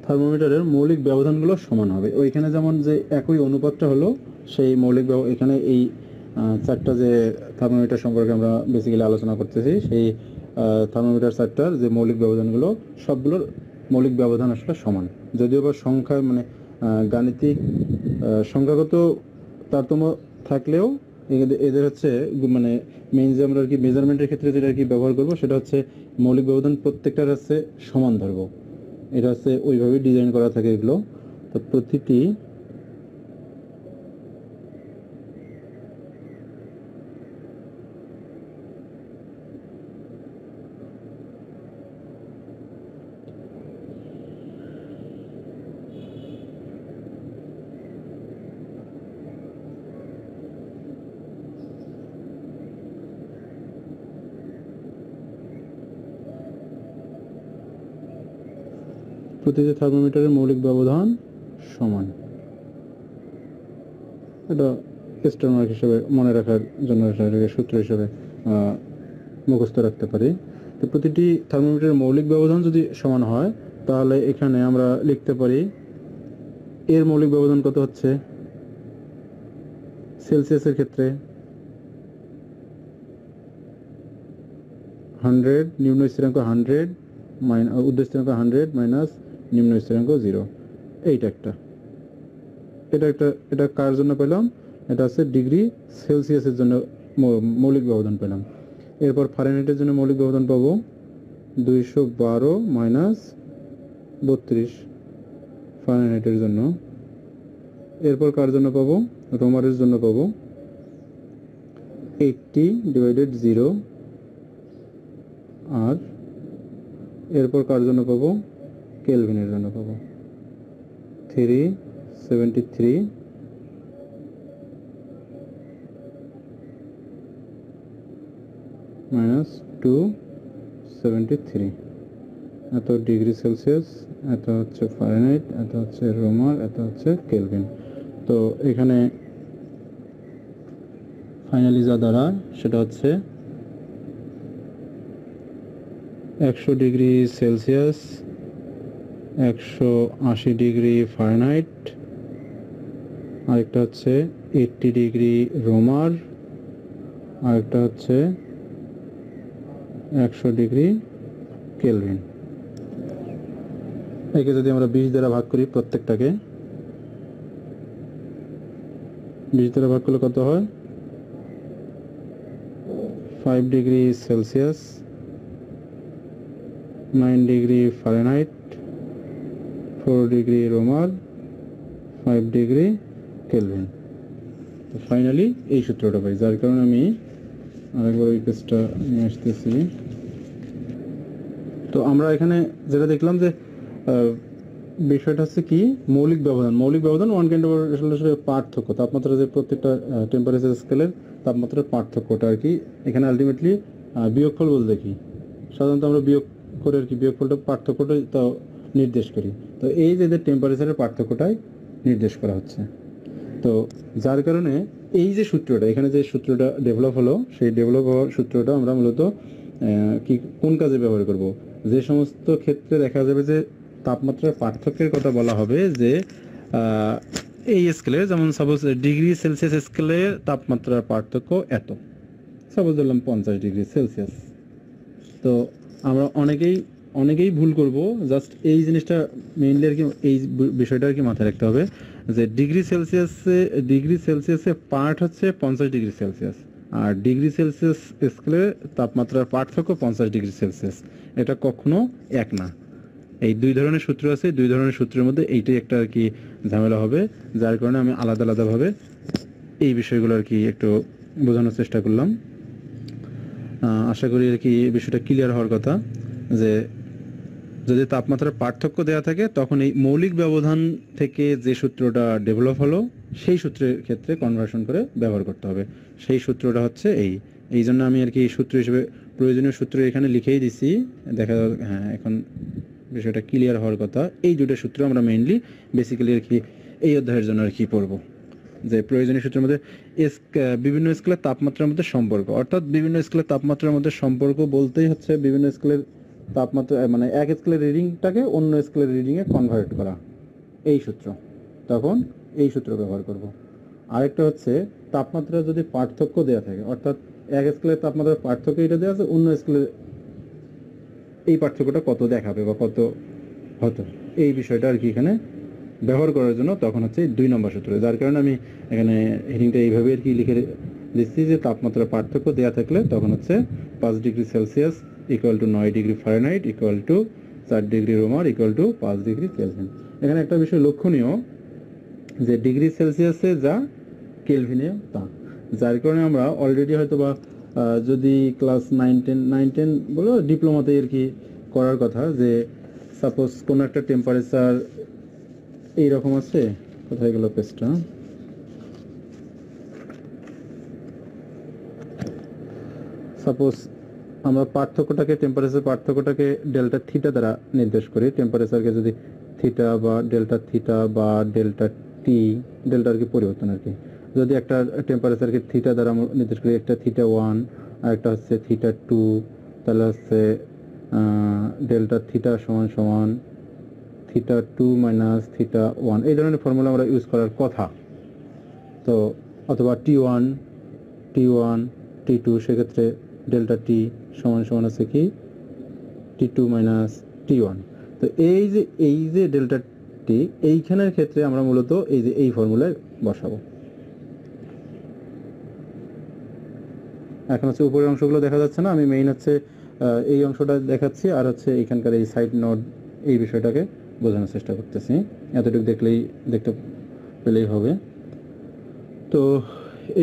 থার্মোমিটারের মৌলিক ব্যবধানগুলো সমান হবে। ওইখানে যেমন যে একই অনুপাতটা হলো সেই মৌলিক এখানে এই চারটা যে থার্মোমিটার সম্পর্কে আমরা বেসিক্যালি আলোচনা করতেছি, সেই থার্মোমিটার চারটার যে মৌলিক ব্যবধানগুলো সবগুলোর মৌলিক ব্যবধান আসলে সমান। যদিও বা সংখ্যা মানে গাণিতিক সংখ্যাগত তারতম্য থাকলেও এদের হচ্ছে মানে মেইন যে আমরা আর কি মেজারমেন্টের ক্ষেত্রে যেটা আর কি ব্যবহার করবো সেটা হচ্ছে মৌলিক ব্যবধান প্রত্যেকটার হচ্ছে সমান ধরবো। এটা হচ্ছে ওইভাবেই ডিজাইন করা থাকে এগুলো। তো প্রতিটি থার্মোমিটারের মৌলিক ব্যবধান সমান। এটা স্টার মার্ক হিসেবে মনে রাখার জন্য সূত্র হিসেবে মুখস্থ রাখতে পারি। তো প্রতিটি থার্মোমিটারের মৌলিক ব্যবধান যদি সমান হয় তাহলে এখানে আমরা লিখতে পারি এর মৌলিক ব্যবধান কত হচ্ছে সেলসিয়াসের ক্ষেত্রে 100, নিম্ন স্থিরাঙ্ক 100 ঊর্ধ্ব স্থিরাঙ্ক 100 মাইনাস নিম্ন স্থিরাঙ্ক 0। এটা কার জন্য পেলাম? এটা হচ্ছে ডিগ্রি সেলসিয়াসের জন্য মৌলিক ব্যবধান পেলাম। এরপর ফারেনহাইটের জন্য মৌলিক ব্যবধান পাবো 212 মাইনাস 32 ফারেনহাইটের জন্য। এরপর কার জন্য পাবো? রোমারের জন্য পাবো 80/0। আর এরপর কার জন্য পাবো? কেলভিনের জন্য পাবো 373 মাইনাস 273। এত ডিগ্রি সেলসিয়াস, এত হচ্ছে ফারেনহাইট, এত হচ্ছে রোমার, এত হচ্ছে কেলভিন। তো এখানে ফাইনালি যা দাঁড়ায় সেটা হচ্ছে 100 ডিগ্রি সেলসিয়াস, 180 ডিগ্রি ফারেনহাইট, আরেকটা হচ্ছে 80 ডিগ্রি রোমার, আরেকটা হচ্ছে 100 ডিগ্রি কেলভিন। একে যদি আমরা 20 দ্বারা ভাগ করি, প্রত্যেকটাকে 20 দ্বারা ভাগ করলে কত হয়? 5 degree Celsius, 9 degree Fahrenheit, 4 degree Reaumur, 5 degree Kelvin. তো ফাইনালি এই সূত্রটা পাই, যার কারণে আমি আরেকবার ওই পেজটা নিয়ে আসতেছি। তো আমরা এখানে যেটা দেখলাম যে বিষয়টা হচ্ছে কি, মৌলিক ব্যবধান 1 কেন্দ্র পার্থক্য, তাপমাত্রা যে প্রত্যেকটা টেম্পারেচার স্কেলের তাপমাত্রার পার্থক্যটা আর কি এখানে আলটিমেটলি বিয়োগফল বলতে কি, সাধারণত আমরা বিয়োগ করে আর কি বিয়োগফলটা পার্থক্যটা তো নির্দেশ করি। তো এই যে টেম্পারেচারের পার্থক্যটাই নির্দেশ করা হচ্ছে। তো যার কারণে এই যে সূত্রটা এখানে যে সূত্রটা ডেভেলপ হলো, সেই ডেভেলপ হওয়ার সূত্রটা আমরা মূলত কি কোন কাজে ব্যবহার করব? যে সমস্ত ক্ষেত্রে দেখা যাবে যে তাপমাত্রার পার্থক্যের কথা বলা হবে, যে এই স্কেলে যেমন সাপোজ ডিগ্রি সেলসিয়াস স্কেলে তাপমাত্রার পার্থক্য এত, সাপোজ ধরলাম 50 ডিগ্রি সেলসিয়াস। তো আমরা অনেকেই ভুল করব, জাস্ট এই জিনিসটা মেইনলি আর কি এই বিষয়টা আর কি মাথায় রাখতে হবে যে ডিগ্রি সেলসিয়াসে পার্ট হচ্ছে 50 ডিগ্রি সেলসিয়াস, আর ডিগ্রি সেলসিয়াস স্কেলে তাপমাত্রার পার্থক্য 50 ডিগ্রি সেলসিয়াস। এটা কখনো এক না। এই দুই ধরনের সূত্র আছে, দুই ধরনের সূত্রের মধ্যে এইটাই একটা আর কি ঝামেলা হবে, যার কারণে আমি আলাদাভাবে এই বিষয়গুলো আর কি একটু বোঝানোর চেষ্টা করলাম। আশা করি আর কি এই বিষয়টা ক্লিয়ার হওয়ার কথা, যে যদি তাপমাত্রার পার্থক্য দেওয়া থাকে তখন এই মৌলিক ব্যবধান থেকে যে সূত্রটা ডেভেলপ হলো সেই সূত্রের ক্ষেত্রে কনভার্সন করে ব্যবহার করতে হবে। সেই সূত্রটা হচ্ছে এই জন্য আমি আর কি সূত্র হিসেবে প্রয়োজনীয় সূত্র এখানে লিখেই দিছি, দেখা হ্যাঁ এখন বিষয়টা ক্লিয়ার হওয়ার কথা। এই দুটো সূত্র আমরা মেইনলি বেসিক্যালি আর কি এই অধ্যায়ের জন্য আর কি পড়ব, যে প্রয়োজনীয় সূত্রের মধ্যে বিভিন্ন স্কেলের তাপমাত্রার মধ্যে সম্পর্ক, অর্থাৎ বিভিন্ন স্কেলের তাপমাত্রার মধ্যে সম্পর্ক বলতেই হচ্ছে বিভিন্ন স্কেলের তাপমাত্রা মানে এক স্কেলের রিডিংটাকে অন্য স্কেলের রিডিংয়ে কনভার্ট করা, এই সূত্র। তখন এই সূত্র ব্যবহার করব। আরেকটা হচ্ছে তাপমাত্রা যদি পার্থক্য দেওয়া থাকে, অর্থাৎ এক স্কেলের তাপমাত্রার পার্থক্য এটা দেওয়া আছে, অন্য স্কেলের এই পার্থক্যটা কত দেখাবে বা কত হতো, এই বিষয়টা আর কি এখানে ব্যবহার করার জন্য তখন হচ্ছে 2 নম্বর সূত্র। যার কারণে আমি এখানে হেডিংটা এইভাবে আর কি লিখে দিচ্ছি যে তাপমাত্রার পার্থক্য দেওয়া থাকলে তখন হচ্ছে 5 degree Celsius equal to 9 degree Fahrenheit equal to 4 degree Reaumur equal to 5 degree Kelvin. এখানে একটা বিষয় লক্ষণীয় যে ডিগ্রি সেলসিয়াসে যা কেলভিনে তা, যার কারণে আমরা অলরেডি হয়তো বা যদি ক্লাস 9-10 বলো ডিপ্লোমাতে আর কি করার কথা, যে সাপোজ কোনো একটা টেম্পারেচার এইরকম আছে, কোথায় গেল পেজটা, সাপোজ আমরা পার্থক্যটাকে টেম্পারেচার পার্থক্যটাকে ডেল্টা থিটা দ্বারা নির্দেশ করি। টেম্পারেচারকে যদি থিটা বা ডেল্টা থিটা বা ডেল্টা টি, ডেল্টা আর কি পরিবর্তন আর কি, যদি একটা টেম্পারেচারকে থিটা দ্বারা নির্দেশ করি, একটা থিটা 1 আর একটা হচ্ছে থিটা 2, তাহলে হচ্ছে ডেল্টা থিটা সমান সমান থিটা 2 মাইনাস থিটা 1, এই ধরনের ফর্মুলা আমরা ইউজ করার কথা। তো অথবা T1 T2, সেক্ষেত্রে ডেল্টা টি সমান সমান আছে কি T2 মাইনাস T1। তো এই যে ডেল্টা টি এইখানের ক্ষেত্রে আমরা মূলত এই ফর্মুলায় বসাবো। এখন হচ্ছে উপরের অংশগুলো দেখা যাচ্ছে না, আমি মেইন হচ্ছে এই অংশটা দেখাচ্ছি, আর হচ্ছে এখানকার এই সাইড নোড এই বিষয়টাকে বোঝানোর চেষ্টা করতেছি। এতটুকু দেখতে পেলেই হবে। তো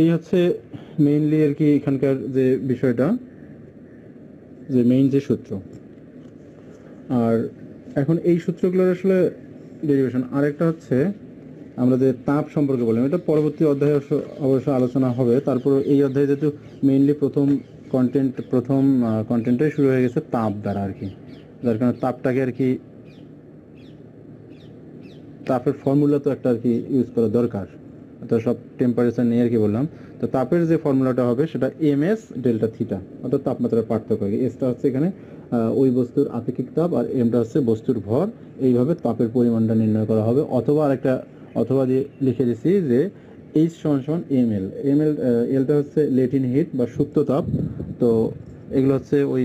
এই হচ্ছে মেইনলি আর কি এখানকার যে বিষয়টা, যে মেইন যে সূত্র। আর এখন এই সূত্রগুলোর আসলে ডেরিভেশন। আরেকটা হচ্ছে আমরা যে তাপ সম্পর্কে বললাম, এটা পরবর্তী অধ্যায়ে অবশ্য আলোচনা হবে। তারপর এই অধ্যায়ে যেহেতু মেইনলি প্রথম কন্টেন্টটাই শুরু হয়ে গেছে তাপ দ্বারা আর কি, যার কারণে তাপটাকে আর কি তাপের ফর্মুলা তো একটা আর কি ইউজ করা দরকার। তো সব টেম্পারেচার নিয়ে আর কি বললাম। তো তাপের যে ফর্মুলাটা হবে সেটা এমএস ডেল্টা থিটা, অর্থাৎ তাপমাত্রার পার্থক্য। এসটা হচ্ছে এখানে ওই বস্তুর আপেক্ষিক তাপ, আর এমটা হচ্ছে বস্তুর ভর। এইভাবে তাপের পরিমাণটা নির্ণয় করা হবে। অথবা দিয়ে লিখে দিচ্ছি যে এইচ সমান সমান এমএল। এলটা হচ্ছে লেটিন হিট বা সুপ্ত তাপ। তো এগুলো হচ্ছে ওই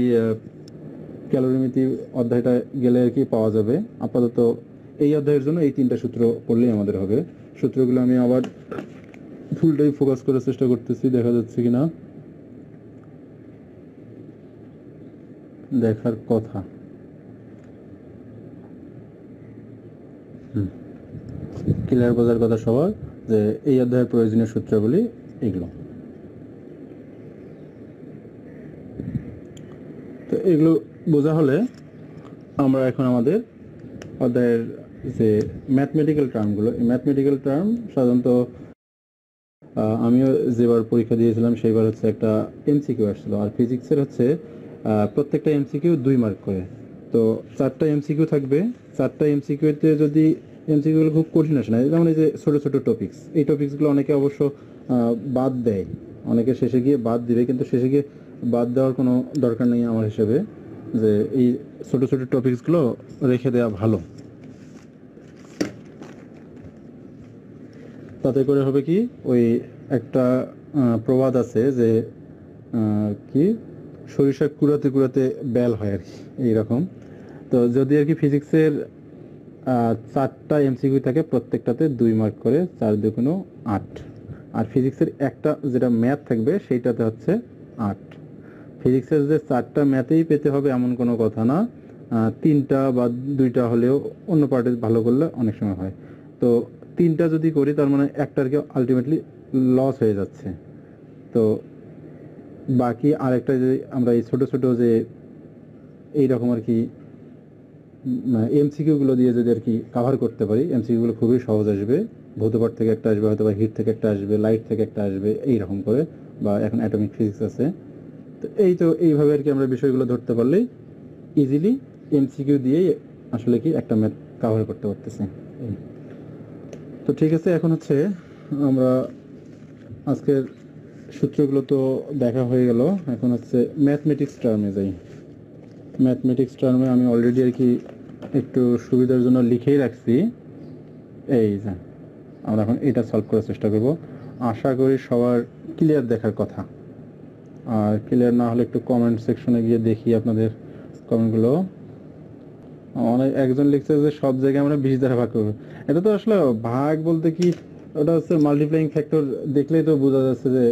ক্যালোরিমিতি অধ্যায়টা গেলে আর কি পাওয়া যাবে। আপাতত এই অধ্যায়ের জন্য এই 3টা সূত্র পড়লেই আমাদের হবে। সূত্রগুলো আমি আবার ফুলটাই ফোকাস করার চেষ্টা করতেছি, দেখা যাচ্ছে কিনা, দেখার কথা। ক্লিয়ার বোঝার কথা সবার, যে এই অধ্যায়ের প্রয়োজনীয় সূত্রগুলি এগুলো। তো এগুলো বোঝা হলে আমরা এখন আমাদের অধ্যায়ের যে ম্যাথমেটিক্যাল টার্মগুলো, এই ম্যাথমেটিক্যাল টার্ম সাধারণত আমিও যেবার পরীক্ষা দিয়েছিলাম সেইবার হচ্ছে একটা এমসিকিউ আসছিল, আর ফিজিক্সের হচ্ছে প্রত্যেকটা এমসিকিউ 2 মার্ক করে। তো 4টা এমসিকিউ থাকবে। 4টা এমসিকিউতে যদি এমসিকিউগুলো খুব কঠিন আসে না, যেমন এই যে ছোটো ছোটো টপিক্স, এই টপিক্সগুলো অনেকে অবশ্য বাদ দেয়, অনেকে শেষে গিয়ে বাদ দিবে, কিন্তু শেষে গিয়ে বাদ দেওয়ার কোনো দরকার নেই আমার হিসেবে, যে এই ছোটো ছোটো টপিক্সগুলো রেখে দেওয়া ভালো। তাতে করে হবে কি, ওই একটা প্রবাদ আছে যে কি সরিষা কুড়াতে কুড়াতে বেল হয় আর কি, এইরকম। তো যদি আর কি ফিজিক্সের 4টা এমসিকিউ থাকে, প্রত্যেকটাতে 2 মার্ক করে, 4 2 8। আর ফিজিক্সের একটা যেটা ম্যাথ থাকবে সেইটাতে হচ্ছে 8। ফিজিক্সের যে 4টা ম্যাথেই পেতে হবে এমন কোনো কথা না, 3টা বা 2টা হলেও অন্য পার্টে ভালো করলে অনেক সময় হয়। তো 3টা যদি করি তার মানে একটা আর কি আলটিমেটলি লস হয়ে যাচ্ছে। তো বাকি আরেকটা যে আমরা এই ছোটো ছোটো যে এইরকম আর কি এমসিকিউগুলো দিয়ে যদি আর কি কাভার করতে পারি, এমসিকিউগুলো খুবই সহজ আসবে। ভৌত পাঠ থেকে একটা আসবে, হয়তো বা হিট থেকে একটা আসবে, লাইট থেকে একটা আসবে, এইরকম করে। বা এখন অ্যাটমিক ফিজিক্স আছে, তো এইভাবে আর কি আমরা বিষয়গুলো ধরতে পারলেই ইজিলি এমসিকিউ দিয়েই আসলে কি একটা ম্যাথ কভার করতে পারতেছি। তো ঠিক আছে, এখন হচ্ছে আমরা আজকের সূত্রগুলো তো দেখা হয়ে গেল, এখন হচ্ছে ম্যাথমেটিক্স টার্মে যাই। ম্যাথমেটিক্স টার্মে আমি অলরেডি আর কি একটু সুবিধার জন্য লিখেই রাখছি। এই যে আমরা এখন এটা সলভ করার চেষ্টা করব। আশা করি সবার ক্লিয়ার দেখার কথা, আর ক্লিয়ার না হলে একটু কমেন্ট সেকশনে গিয়ে দেখি আপনাদের কমেন্টগুলো। অনেক একজন লিখছে যে সব জায়গায় আমরা 20 দ্বারা ভাগ করবো। এটা তো আসলে ভাগ বলতে কি, ওটা হচ্ছে মাল্টিপ্লাইং ফ্যাক্টর, দেখলেই তো বোঝা যাচ্ছে যে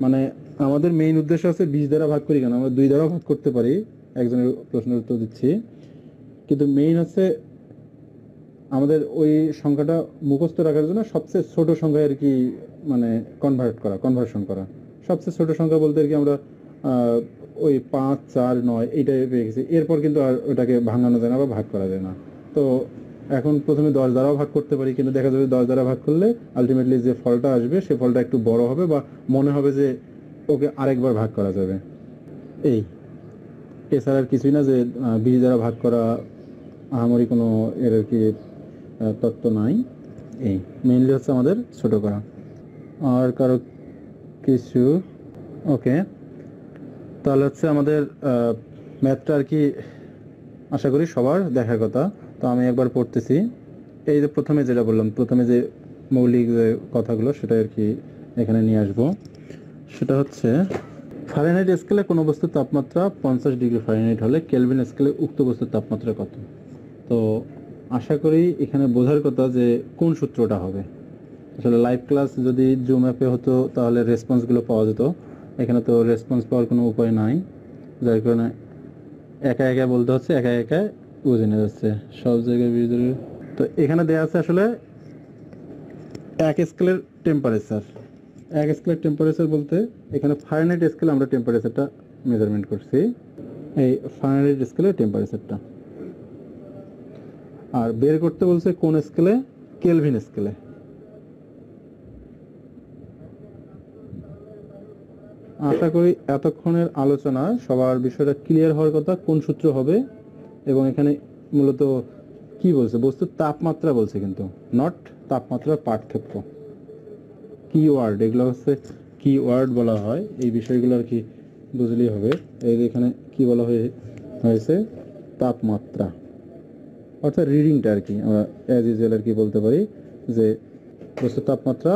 মানে আমাদের মেইন উদ্দেশ্য হচ্ছে 20 দ্বারা ভাগ করি কেন, আমরা 2 দ্বারাও ভাগ করতে পারি। একজনের প্রশ্নের উত্তর দিচ্ছি, কিন্তু মেইন হচ্ছে আমাদের ওই সংখ্যাটা মুখস্থ রাখার জন্য সবচেয়ে ছোট সংখ্যায় আর কি মানে কনভার্সন করা। সবচেয়ে ছোট সংখ্যা বলতে আর কি আমরা ওই 5, 4, 9 এইটাই পেয়ে গেছি। এরপর কিন্তু আর ওটাকে ভাঙানো যায় না বা ভাগ করা যায় না। তো এখন প্রথমে 10 দ্বারাও ভাগ করতে পারি, কিন্তু দেখা যাবে 10 দ্বারা ভাগ করলে আলটিমেটলি যে ফলটা আসবে সে ফলটা একটু বড় হবে, বা মনে হবে যে ওকে আরেকবার ভাগ করা যাবে। এছাড়া আর কিছুই না যে 20 দ্বারা ভাগ করা আহামরি কোনো এর আর কি তত্ত্ব নাই। এই মেইনলি হচ্ছে আমাদের ছোট করা। আর কারো কিছু? ওকে, তাহলে হচ্ছে আমাদের ম্যাথটা আর কি আশা করি সবার দেখার কথা। তো আমি একবার পড়তেছি। এই যে প্রথমে যেটা বললাম, প্রথমে যে মৌলিক যে কথাগুলো সেটা আর কি এখানে নিয়ে আসবো। সেটা হচ্ছে ফারেনহাইট স্কেলে কোনো বস্তুর তাপমাত্রা 50 ডিগ্রি ফারেনহাইট হলে কেলভিন স্কেলে উক্ত বস্তুর তাপমাত্রা কত? তো আশা করি এখানে বোঝার কথা যে কোন সূত্রটা হবে। আসলে লাইভ ক্লাস যদি জুম অ্যাপে হতো তাহলে রেসপন্সগুলো পাওয়া যেত, এখানে তো রেসপন্স পাওয়ার কোনো উপায় নাই, যার কারণে একা একা বলতে হচ্ছে, একা একা বুঝে নিয়ে যাচ্ছে সব জায়গায় ভিতরে। তো এখানে দেওয়া আছে আসলে এক স্কেলের টেম্পারেচার বলতে এখানে ফারেনহাইট স্কেলে আমরা টেম্পারেচারটা মেজারমেন্ট করছি, এই ফারেনহাইট স্কেলের টেম্পারেচারটা। আর বের করতে বলছে কোন স্কেলে? কেলভিন স্কেলে। আশা করি এতক্ষণের আলোচনা সবার বিষয়টা ক্লিয়ার হওয়ার কথা, কোন সূত্র হবে। এবং এখানে মূলত কি বলছে, বস্তুর তাপমাত্রা বলছে, কিন্তু নট তাপমাত্রার পার্থক্য। কিওয়ার্ড, এগুলো হচ্ছে কিওয়ার্ড বলা হয়, এই বিষয়গুলো আর কি বুঝলেই হবে। এই যে এখানে কি বলা হয়েছে, তাপমাত্রা, অর্থাৎ রিডিংটা আর কি আমরা অ্যাজ ইউজুয়াল আর কি বলতে পারি যে বস্তুর তাপমাত্রা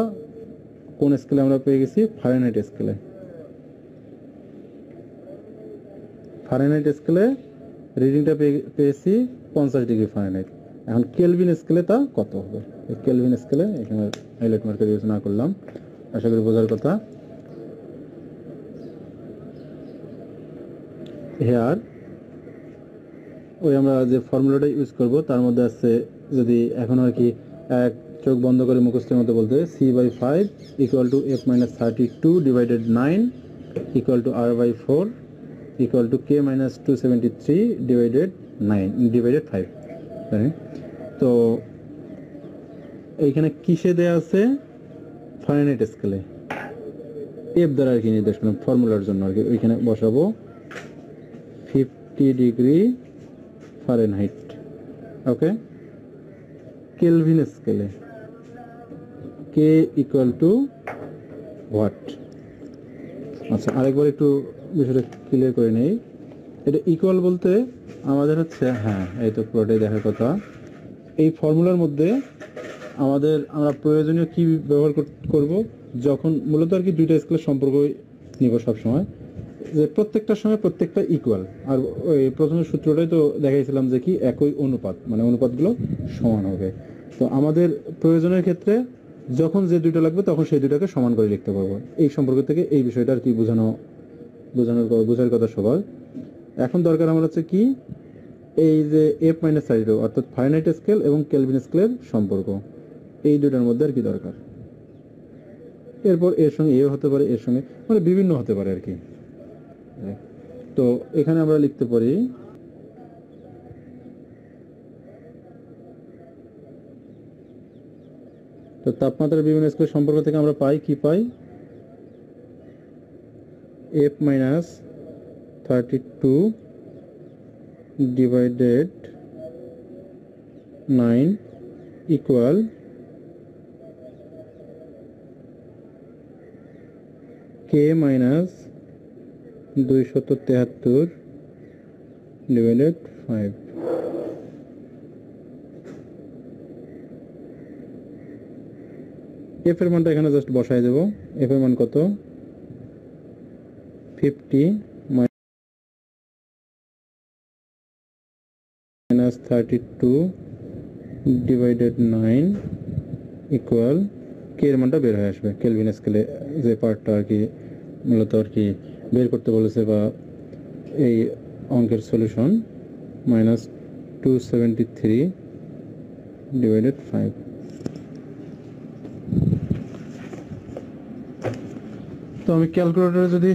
কোন স্কেলে আমরা পেয়ে গেছি, ফারেনহাইট স্কেলে। ফারেনহাইট স্কেলে রিডিংটা পেয়েছি 50 ডিগ্রি ফারেনহাইট। এখন কেলভিন স্কেলে তা কত হবে? কেলভিন স্কেলে এখানে হাইলাইট মার্কার ইউজ না করলাম, আশা করি বোঝার কথা। হেয়ার ওই আমরা যে ফর্মুলাটা ইউজ করব তার মধ্যে আছে, যদি এখন আর কি এক চোখ বন্ধ করে মুখস্থের মতো বলতে, C/5 equal to F-32 divided 9 equal to R/4 equal to K-273 divided 5। তো এইখানে কিসে দেয়া আছে? ফারেনহাইট স্কেলে। এফ দ্বারা আর কি নির্দেশ করলাম ফর্মুলার জন্য আর কি, ওইখানে বসাবো 50 ডিগ্রি ফারেনহাইট। ওকে, কেলভিন স্কেলে কে ইকুয়াল টু হোয়াট? আচ্ছা, আরেকবার একটু বিষয়টা ক্লিয়ার করে নেই। এটা ইকুয়াল বলতে আমাদের হচ্ছে, হ্যাঁ এই তো পুরোটাই দেখার কথা। এই ফর্মুলার মধ্যে আমরা প্রয়োজনীয় কি ব্যবহার করব, যখন মূলত আর কি দুইটা স্কেলের সম্পর্কই নিব সবসময়, যে প্রত্যেকটার সময় প্রত্যেকটা ইকুয়াল। আর ওই প্রথমে সূত্রটাই তো দেখাইছিলাম যে কি একই অনুপাত, মানে অনুপাতগুলো সমান হবে। তো আমাদের প্রয়োজনের ক্ষেত্রে যখন যে দুইটা লাগবে তখন সেই দুইটাকে সমান করে লিখতে পারবো। এই সম্পর্ক থেকে এই বিষয়টা আর কি বোঝার কথা সবার। এখন দরকার আমার হচ্ছে কি, এই যে F-32 অর্থাৎ ফারেনহাইট স্কেল এবং কেলভিন স্কেলের সম্পর্ক, এই দুটার মধ্যে আর কি দরকার। এরপর এর সঙ্গে এ হতে পারে, এর সঙ্গে মানে বিভিন্ন হতে পারে আর কি। তো এখানে আমরা লিখতে পারি তো তাপমাত্রার বিভিন্ন স্কেল সম্পর্ক থেকে আমরা পাই কি পাই, F- 32 divided 9 equal k minus 273 divided 5. f এর মানটা এখানে জাস্ট বসায় দেব। f এর মান কত? 50 minus 32 divided 9 equal k এর মানটা বের হয়ে আসবে কেলভিন স্কেলে যে পার্টটা আর কি মূলত আর কি বের করতে বলেছে বা এই অঙ্কের সলিউশন minus 273 divided 5. তো আমি ক্যালকুলেটরে যদি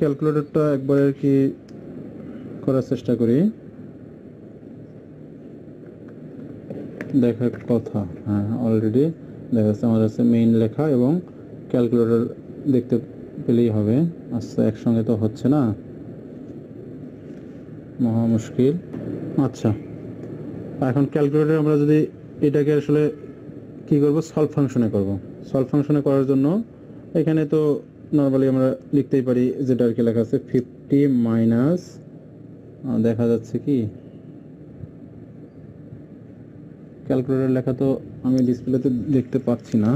ক্যালকুলেটরটা একবার আর কি করার চেষ্টা করি, দেখার কথা। হ্যাঁ, অলরেডি দেখা যাচ্ছে আমার কাছে মেইন লেখা এবং ক্যালকুলেটর দেখতে পেলেই হবে। আচ্ছা, একসঙ্গে তো হচ্ছে না, মহা মুশকিল। আচ্ছা, এখন ক্যালকুলেটরে আমরা যদি এটাকে আসলে কি করব, সলভ ফাংশনে করব। সলভ ফাংশনে করার জন্য এখানে তো নর্মালি আমরা লিখতেই পারি যেটা আর কি লেখা আছে 50 মাইনাস, দেখা যাচ্ছে কি ক্যালকুলেটর লেখা তো আমি ডিসপ্লেতে দেখতে পাচ্ছি না।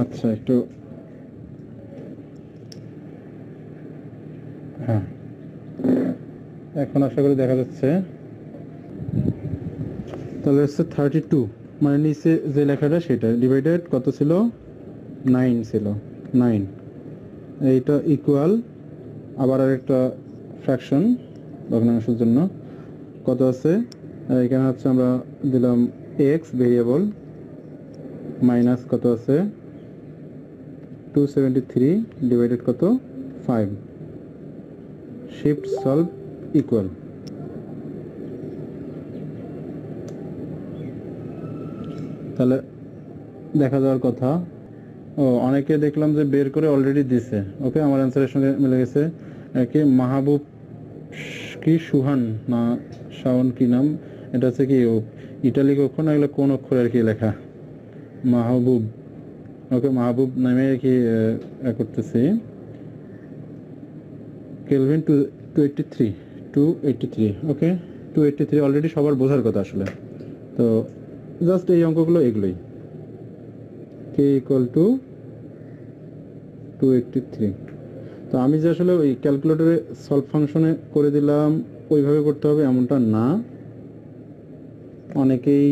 আচ্ছা, একটু হ্যাঁ, এখন আশা করি দেখা যাচ্ছে। তাহলে হচ্ছে 32 মানে নিচে যে লেখাটা সেটা ডিভাইডেড কত ছিল, 9 ছিল, 9। এইটা ইকুয়াল আবার আরেকটা ফ্র্যাকশন ভগ্নাংশের জন্য কত আছে, এখানে হচ্ছে আমরা দিলাম x ভেরিয়েবল মাইনাস কত আছে 273 ডিভাইডেড কত 5, শিফট সলভ ইকুয়াল। তাহলে দেখা যাওয়ার কথা। ও, অনেকে দেখলাম যে বের করে অলরেডি দিছে। ওকে, আমার অ্যান্সারের সঙ্গে মিলে গেছে। কি মাহবুব কি সুহান না শাওন কি নাম, এটা হচ্ছে কি ইটালিক অক্ষর না এগুলো কোন অক্ষর আর কি লেখা, মাহবুব। ওকে, মাহবুব নামে কি করতেছি। কেলভিন 283 ওকে, 283 অলরেডি সবার বোঝার কথা আসলে। তো জাস্ট এই অঙ্কগুলো এগুলোই, কে ইকুয়াল টু 283। তো আমি যে আসলে ওই ক্যালকুলেটরে সলভ ফাংশনে করে দিলাম ওইভাবে করতে হবে এমনটা না, অনেকেই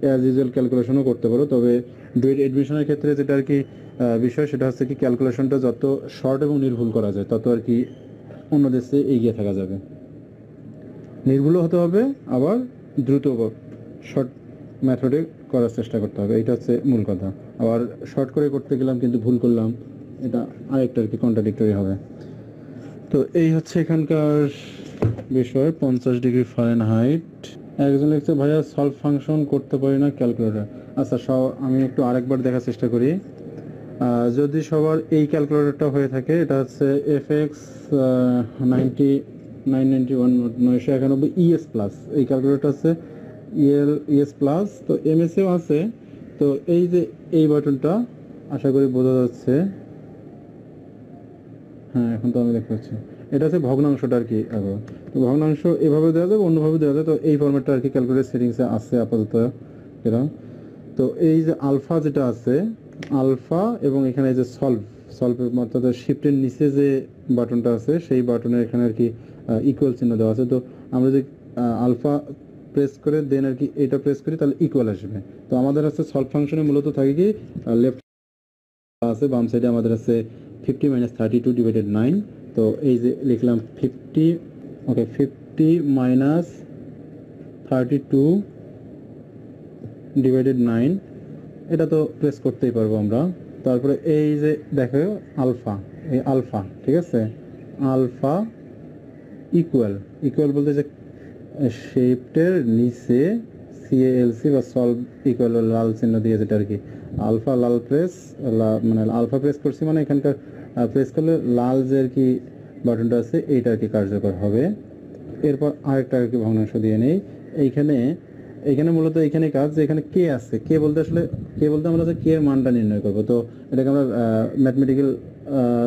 অ্যাজ ইউজুয়াল ক্যালকুলেশনও করতে পারো। তবে ডুয়েট এডমিশনের ক্ষেত্রে যেটা আর কি বিষয় সেটা হচ্ছে কি ক্যালকুলেশনটা যত শর্ট এবং নির্ভুল করা যায় তত আর কি অন্য দেশে এগিয়ে থাকা যাবে। নির্ভুলও হতে হবে, আবার দ্রুত শর্ট মেথডে করার চেষ্টা করতে হবে, এটা হচ্ছে মূল কথা। আবার শর্ট করে করতে গেলাম কিন্তু ভুল করলাম, এটা আরেকটা আর কি কন্ট্রাডিক্টরি হবে। তো এই হচ্ছে এখানকার বিষয়। 50 ডিগ্রি ফারেনহাইট। একজন লিখছে ভাইয়া সলভ ফাংশন করতে পারি না ক্যালকুলেটর। আচ্ছা, আমি একটু আরেকবার দেখার চেষ্টা করি। যদি সবার এই ক্যালকুলেটরটা হয়ে থাকে, এটা হচ্ছে FX 991 ES প্লাস, এই ক্যালকুলেটর আছে ES প্লাস। তো MSও আছে। তো এই যে এই বাটনটা আশা করি বোঝা যাচ্ছে। হ্যাঁ, এখন তো আমি দেখতে পাচ্ছি। এটা হচ্ছে ভগ্নাংশটা আর কি। তো ভগ্নাংশ এভাবে দেওয়া যাবে, অন্যভাবে দেওয়া যায়। তো এই ফরম্যাটটা আর কি ক্যালকুলেটর সেটিংসে আছে আপাতত এরা। তো এই যে আলফা যেটা আছে, আলফা এবং এখানে যে সলভের অর্থাৎ শিফটের নিচে যে বাটনটা আছে সেই বাটনের এখানে আর কি ইকুয়াল চিহ্ন দেওয়া আছে। তো আমরা যে আলফা প্রেস করে দেন আর কি এটা প্রেস করি তাহলে ইকুয়াল আসবে। তো আমাদের আছে সলভ ফাংশনে মূলত থাকে কি লেফট আছে, বাম সাইডে আমাদের আছে 50 মাইনাস 32 ডিভাইডেড 9। তো এই যে লিখলাম 50, ওকে, 50 মাইনাস 32 ডিভাইডেড 9, এটা তো প্রেস করতেই পারবো আমরা। তারপরে এই যে দেখো আলফা, এই আলফা, ঠিক আছে, আলফা ইকুয়াল বলতে যে শেপটের নিচে CALC বা সলভ ইকুয়াল লাল চিহ্ন দিয়ে যেটা আর কি আলফা লাল প্রেস, মানে আলফা প্রেস করছি মানে এখানকার প্রেস করলে লাল যে আর কি বাটনটা আছে এইটা আর কি কার্যকর হবে। এরপর আরেকটা আর কি ভগ্নাংশ দিয়ে নেই। এইখানে মূলত এইখানে কাজ যে এখানে কে আছে, কে বলতে আমরা যে কে এর মানটা নির্ণয় করব। তো এটাকে আমরা ম্যাথমেটিক্যাল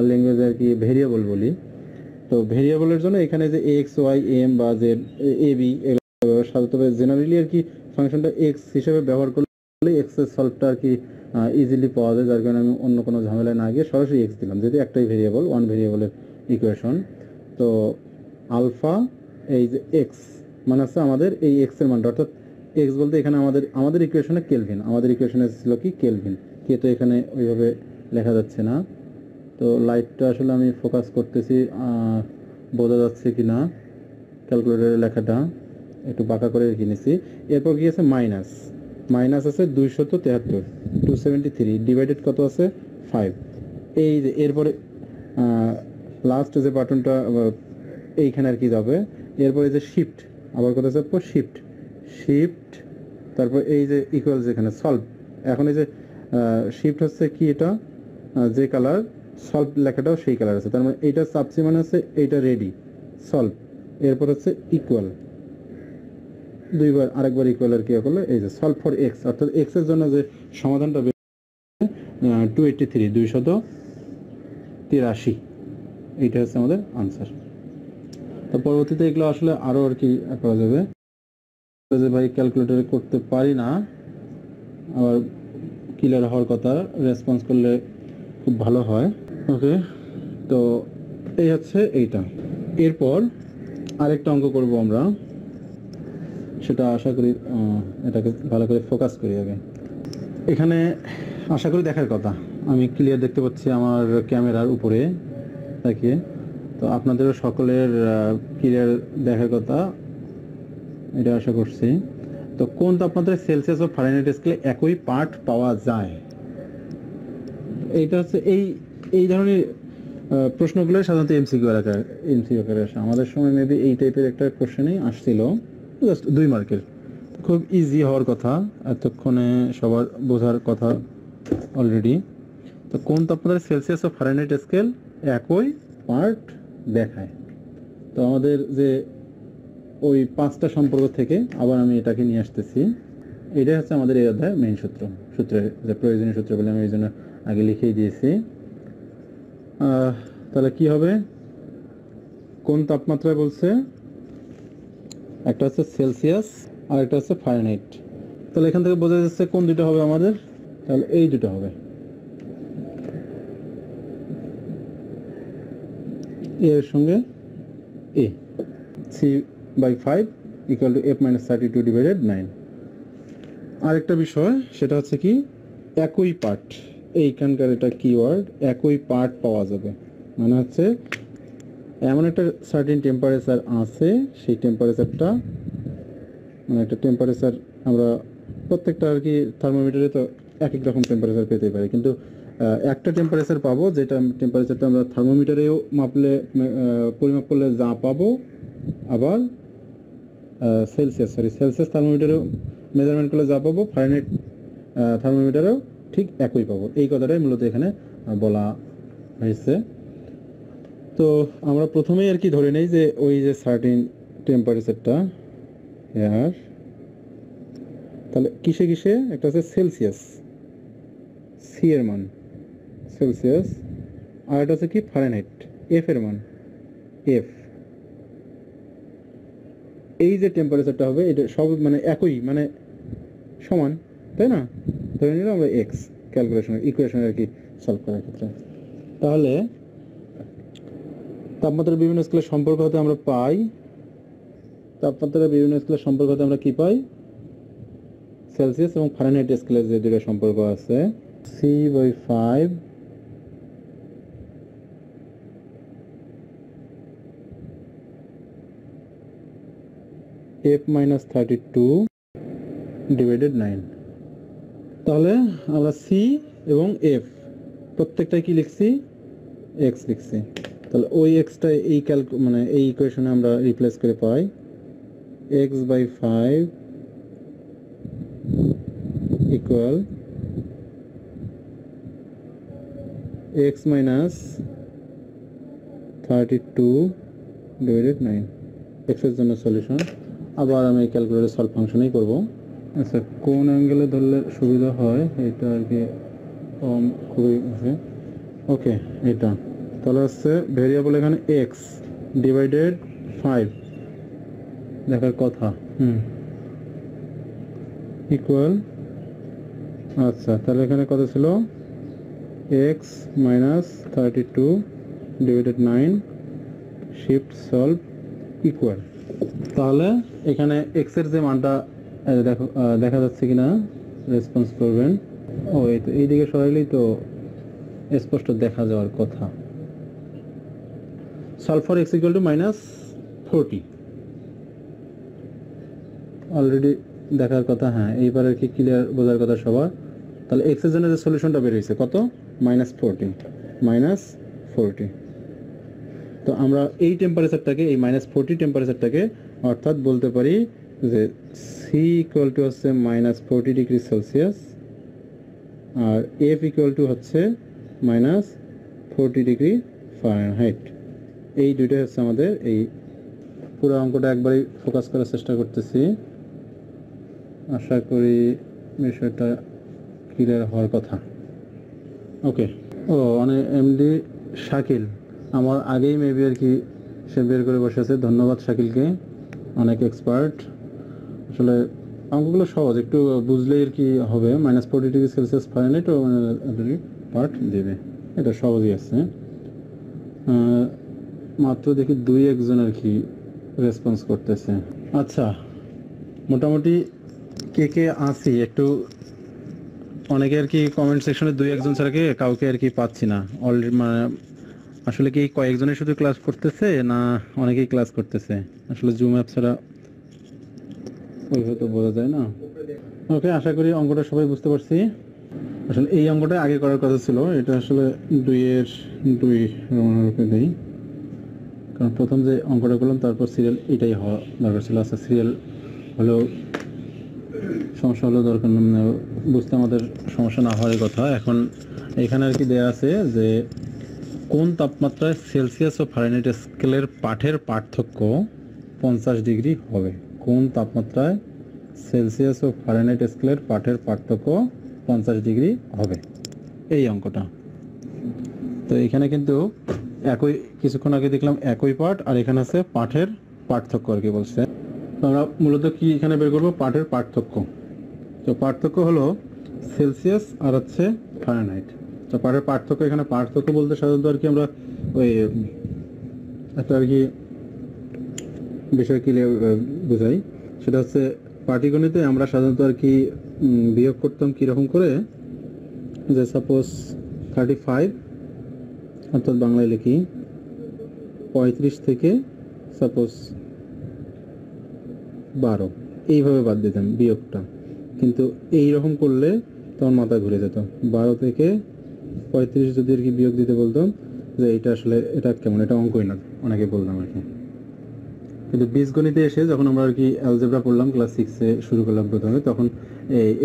ল্যাঙ্গুয়েজে আর কি ভেরিয়েবল বলি। তো ভেরিয়েবলের জন্য এখানে যে এক্স ওয়াই এম বা জেড এ বি তবে জেনারেলি আর কি ফাংশনটা এক্স হিসেবে ব্যবহার করলে এক্স এর সলভটা আর কি ইজিলি পাওয়া যায়, যার কারণে আমি অন্য কোনো ঝামেলায় না গিয়ে সরাসরি এক্স দিলাম, যেহেতু একটাই ভেরিয়েবল, ওয়ান ভেরিয়েবলের ইকুয়েশন। তো আলফা এই যে এক্স মানে আছে আমাদের এই এক্স এর মানটা, অর্থাৎ এক্স বলতে এখানে আমাদের ইকুয়েশনে কেলভিন, আমাদের ইকুয়েশনে ছিল কি কেলভিন, কে তো এখানে ওইভাবে লেখা যাচ্ছে না। তো লাইটটা আসলে আমি ফোকাস করতেছি, বোঝা যাচ্ছে কি না ক্যালকুলেটরের লেখাটা, একটু বাঁকা করে রেখে নিছি। এরপর কি আছে মাইনাস আছে 273, 273 ডিভাইডেড কত আছে 5। এই যে এরপরে লাস্ট যে বাটনটা এইখানে আর কি যাবে। এরপরে যে শিফট, আবার কত চাপবো শিফট, তারপর এই যে ইকুয়াল যেখানে সলভ। এখন এই যে শিফট হচ্ছে কি, এটা যে কালার সলভ লেখাটাও সেই কালার আছে, তার মানে এইটা চাপছি মানে হচ্ছে এইটা রেডি সলভ। এরপর হচ্ছে ইকুয়াল, আরেকবার ইকুয়াল আর কি করলে এই যে সলভ ফর এক্স, অর্থাৎ এক্স এর জন্য যে সমাধানটা 283, 283, এইটা হচ্ছে আমাদের আনসার। তো পরবর্তীতে এগুলো আসলে আরো আর কি করা যাবে, যে ভাই ক্যালকুলেটরে করতে পারি না, আবার ক্লিয়ার হওয়ার কথা, রেসপন্স করলে খুব ভালো হয়। ওকে, তো এই হচ্ছে এইটা। এরপর আরেকটা অঙ্ক করব আমরা, সেটা আশা করি এটাকে ভালো করে ফোকাস করি আগে। এখানে আশা করি দেখার কথা, আমি ক্লিয়ার দেখতে পাচ্ছি আমার ক্যামেরার উপরে তাকিয়ে, তো আপনাদেরও সকলের ক্লিয়ার দেখার কথা এটা আশা করছি। তো কোন তাপমাত্রায় সেলসিয়াস ও ফারেনহাইট স্কেলে একই পার্ট পাওয়া যায়? এইটা হচ্ছে এই ধরনের প্রশ্নগুলো সাধারণত এমসিকিউ আকারে আসে। আমাদের সময় মেবি এই টাইপের একটা কোশ্চেনই আসছিল, জাস্ট 2 মার্কের, খুব ইজি হওয়ার কথা, এতক্ষণে সবার বোঝার কথা অলরেডি। তো কোন তাপমাত্রায় সেলসিয়াস ও ফারেনহাইট স্কেল একই পার্ট দেখায়? তো আমাদের যে ওই 5টা সম্পর্ক থেকে আবার আমি এটাকে নিয়ে আসতেছি। এটাই হচ্ছে আমাদের এই অধ্যায়ের মেইন সূত্রের যে প্রয়োজনীয় সূত্র বলে আমি এই জন্য আগে লিখেই দিয়েছি। তাহলে কি হবে, কোন তাপমাত্রায় বলছে, একটা হচ্ছে সেলসিয়াস আর একটা হচ্ছে ফারেনহাইট। তাহলে এখান থেকে বোঝা যাচ্ছে কোন দুটো হবে আমাদের, তাহলে এই দুটো হবে, এর সঙ্গে এ, C/5 equal to F-32 divided 9। আরেকটা বিষয় সেটা হচ্ছে কি একই পার্ট, এইখানকার এটা কিওয়ার্ড, একই পার্ট পাওয়া যাবে মানে হচ্ছে এমন একটা সার্টেন টেম্পারেচার আছে, সেই টেম্পারেচারটা মানে একটা টেম্পারেচার আমরা প্রত্যেকটা আর কি থার্মোমিটারে তো এক এক রকম টেম্পারেচার পেতে পারি, কিন্তু একটা টেম্পারেচার পাবো যেটা টেম্পারেচারটা আমরা থার্মোমিটারেও মাপলে পরিমাপ করলে যা পাবো, আবার সেলসিয়াস থার্মোমিটারেও মেজারমেন্ট করলে যা পাবো, ফারেনহাইট থার্মোমিটারেও ঠিক একই পাবো। এই কথাটাই মূলত এখানে বলা হয়েছে। তো আমরা প্রথমেই আর কি ধরে নেই যে ওই যে সার্টেন টেম্পারেচারটা এয়ার, তাহলে কিসে একটা হচ্ছে সেলসিয়াস, সি এর মান সেলসিয়াস, আর এটা হচ্ছে কি ফারেনহাইট, এফ এর মান এফ। এই যে টেম্পারেচারটা হবে এটা সব মানে একই মানে সমান, তাই না? ধরে নিলাম আমরা এক্স ক্যালকুলেশনের ইকুয়েশন আর কি সলভ করার ক্ষেত্রে। তাহলে তাপমাত্রার বিভিন্ন স্কেলের সম্পর্ক হতে আমরা পাই, কি পাই, সেলসিয়াস এবং ফারেনহাইট স্কেলের যে দুটো সম্পর্ক আছে, C/5 F-32 ডিভাইডেড 9। তাহলে আমরা সি এবং এফ প্রত্যেকটাই কি লিখছি, এক্স লিখছি। তাহলে ওই এক্সটা এই মানে এই ইকুয়েশনে আমরা রিপ্লেস করে পাই x/5 equal x - 32 divided 9 x এর জন্য সলিউশন। আবার আমি ক্যালকুলেটর সলভ ফাংশনেই করব। আচ্ছা, কোন অ্যাঙ্গেলে ধরলে সুবিধা হয় এটা আর কি খুবই ওকে। এটা তাহলে হচ্ছে ভেরিয়েবল এখানে x ডিভাইডেড 5 দেখার কথা ইকুয়াল। আচ্ছা, তাহলে এখানে কত ছিল? x minus 32 divided 9 shift solve equal. তাহলে এখানে x এর যে মানটা দেখো দেখা যাচ্ছে কিনা রেসপন্স করবেন। ও এই তো এইদিকে সরাইলেই তো স্পষ্ট দেখা যাওয়ার কথা। Solve for x equal to minus 40 already দেখার কথা। হ্যাঁ, এইবার আর কি ক্লিয়ার বোঝার কথা সবার। তাহলে x এর জন্য যে সলিউশনটা বের হয়েছে কত? -40। তো আমরা এই টেম্পারেচারটাকে, এই -40 টেম্পারেচারটাকে অর্থাৎ বলতে পারি যে c ইকুয়াল টু হচ্ছে -40 ডিগ্রি সেলসিয়াস আর f ইকুয়াল টু হচ্ছে -40 ডিগ্রি ফারেনহাইট। এই দুইটাই হচ্ছে আমাদের এই পুরো অঙ্কটা একবারই ফোকাস করার চেষ্টা করতেছি। আশা করি বিষয়টা ক্লিয়ার হওয়ার কথা। ওকে। ও মানে এমডি শাকিল আমার আগেই মেবি আর কি সে বের করে বসে আছে। ধন্যবাদ শাকিলকে, অনেক এক্সপার্ট। আসলে অঙ্কগুলো সহজ, একটু বুঝলেই আর কি হবে। -40 ডিগ্রি সেলসিয়াস ফারেনহাইট ও পার্ট দেবে, এটা সহজই আছে। মাত্র দেখি 2-1 জন আর কি রেসপন্স করতেছে। আচ্ছা, মোটামুটি কে আসি একটু, অনেকে আর কি কমেন্ট সেকশনে 2-1 জন ছাড়া কাউকে আর কি পাচ্ছি না অলরেডি। মানে আসলে কি কয়েকজনই শুধু ক্লাস করতেছে না অনেকেই ক্লাস করতেছে? আসলে জুম অ্যাপ ছাড়া ওইভাবে তো বোঝা যায় না। ওকে, আশা করি অঙ্কটা সবাই বুঝতে পারছি। আসলে এই অঙ্কটা আগে করার কথা ছিল, এটা আসলে 2-এর 2 রোমানরূপে দেই, কারণ প্রথম যে অঙ্কটা করলাম তারপর সিরিয়াল এটাই হওয়া দরকার ছিল। আচ্ছা, সিরিয়াল হলেও সমস্যা হলেও দরকার, বুঝতে আমাদের সমস্যা না হওয়ারই কথা। এখন এখানে আর কি দেয়া আছে যে কোন তাপমাত্রায় সেলসিয়াস ও ফারেনহাইট স্কেলের পাঠের পার্থক্য 50 ডিগ্রি হবে। কোন তাপমাত্রায় সেলসিয়াস ও ফারেনহাইট স্কেলের পাঠের পার্থক্য 50 ডিগ্রি হবে, এই অঙ্কটা। তো এখানে কিন্তু একই, কিছুক্ষণ আগে দেখলাম একই পাঠ, আর এখানে আছে পাঠের পার্থক্য আর কি বলছে। তো আমরা মূলত কি এখানে বের করবো? পাঠের পার্থক্য। তো পার্থক্য হলো সেলসিয়াস আর হচ্ছে ফারেনহাইট। তো পাঠের পার্থক্য, এখানে পার্থক্য বলতে সাধারণত আর কি আমরা ওই একটা আর কি বিষয় কি বোঝাই, সেটা হচ্ছে পাটিগণিতে আমরা সাধারণত আর কি বিয়োগ করতাম কীরকম করে, যে সাপোজ 35 অর্থাৎ বাংলায় লিখি 35 থেকে সাপোজ 12, এইভাবে বাদ দিতাম বিয়োগটা। কিন্তু এই রকম করলে তখন মাথা ঘুরে যেত। 12 থেকে 35 যদি আর কি বিয়োগ দিতে বলতাম যে এটা আসলে এটা কেমন, এটা অঙ্কই না অনেকে বললাম আর কি। কিন্তু বীজগণিতে এসে যখন আমরা আর কি অ্যালজেব্রা পড়লাম ক্লাস 6-এ শুরু করলাম প্রথমে, তখন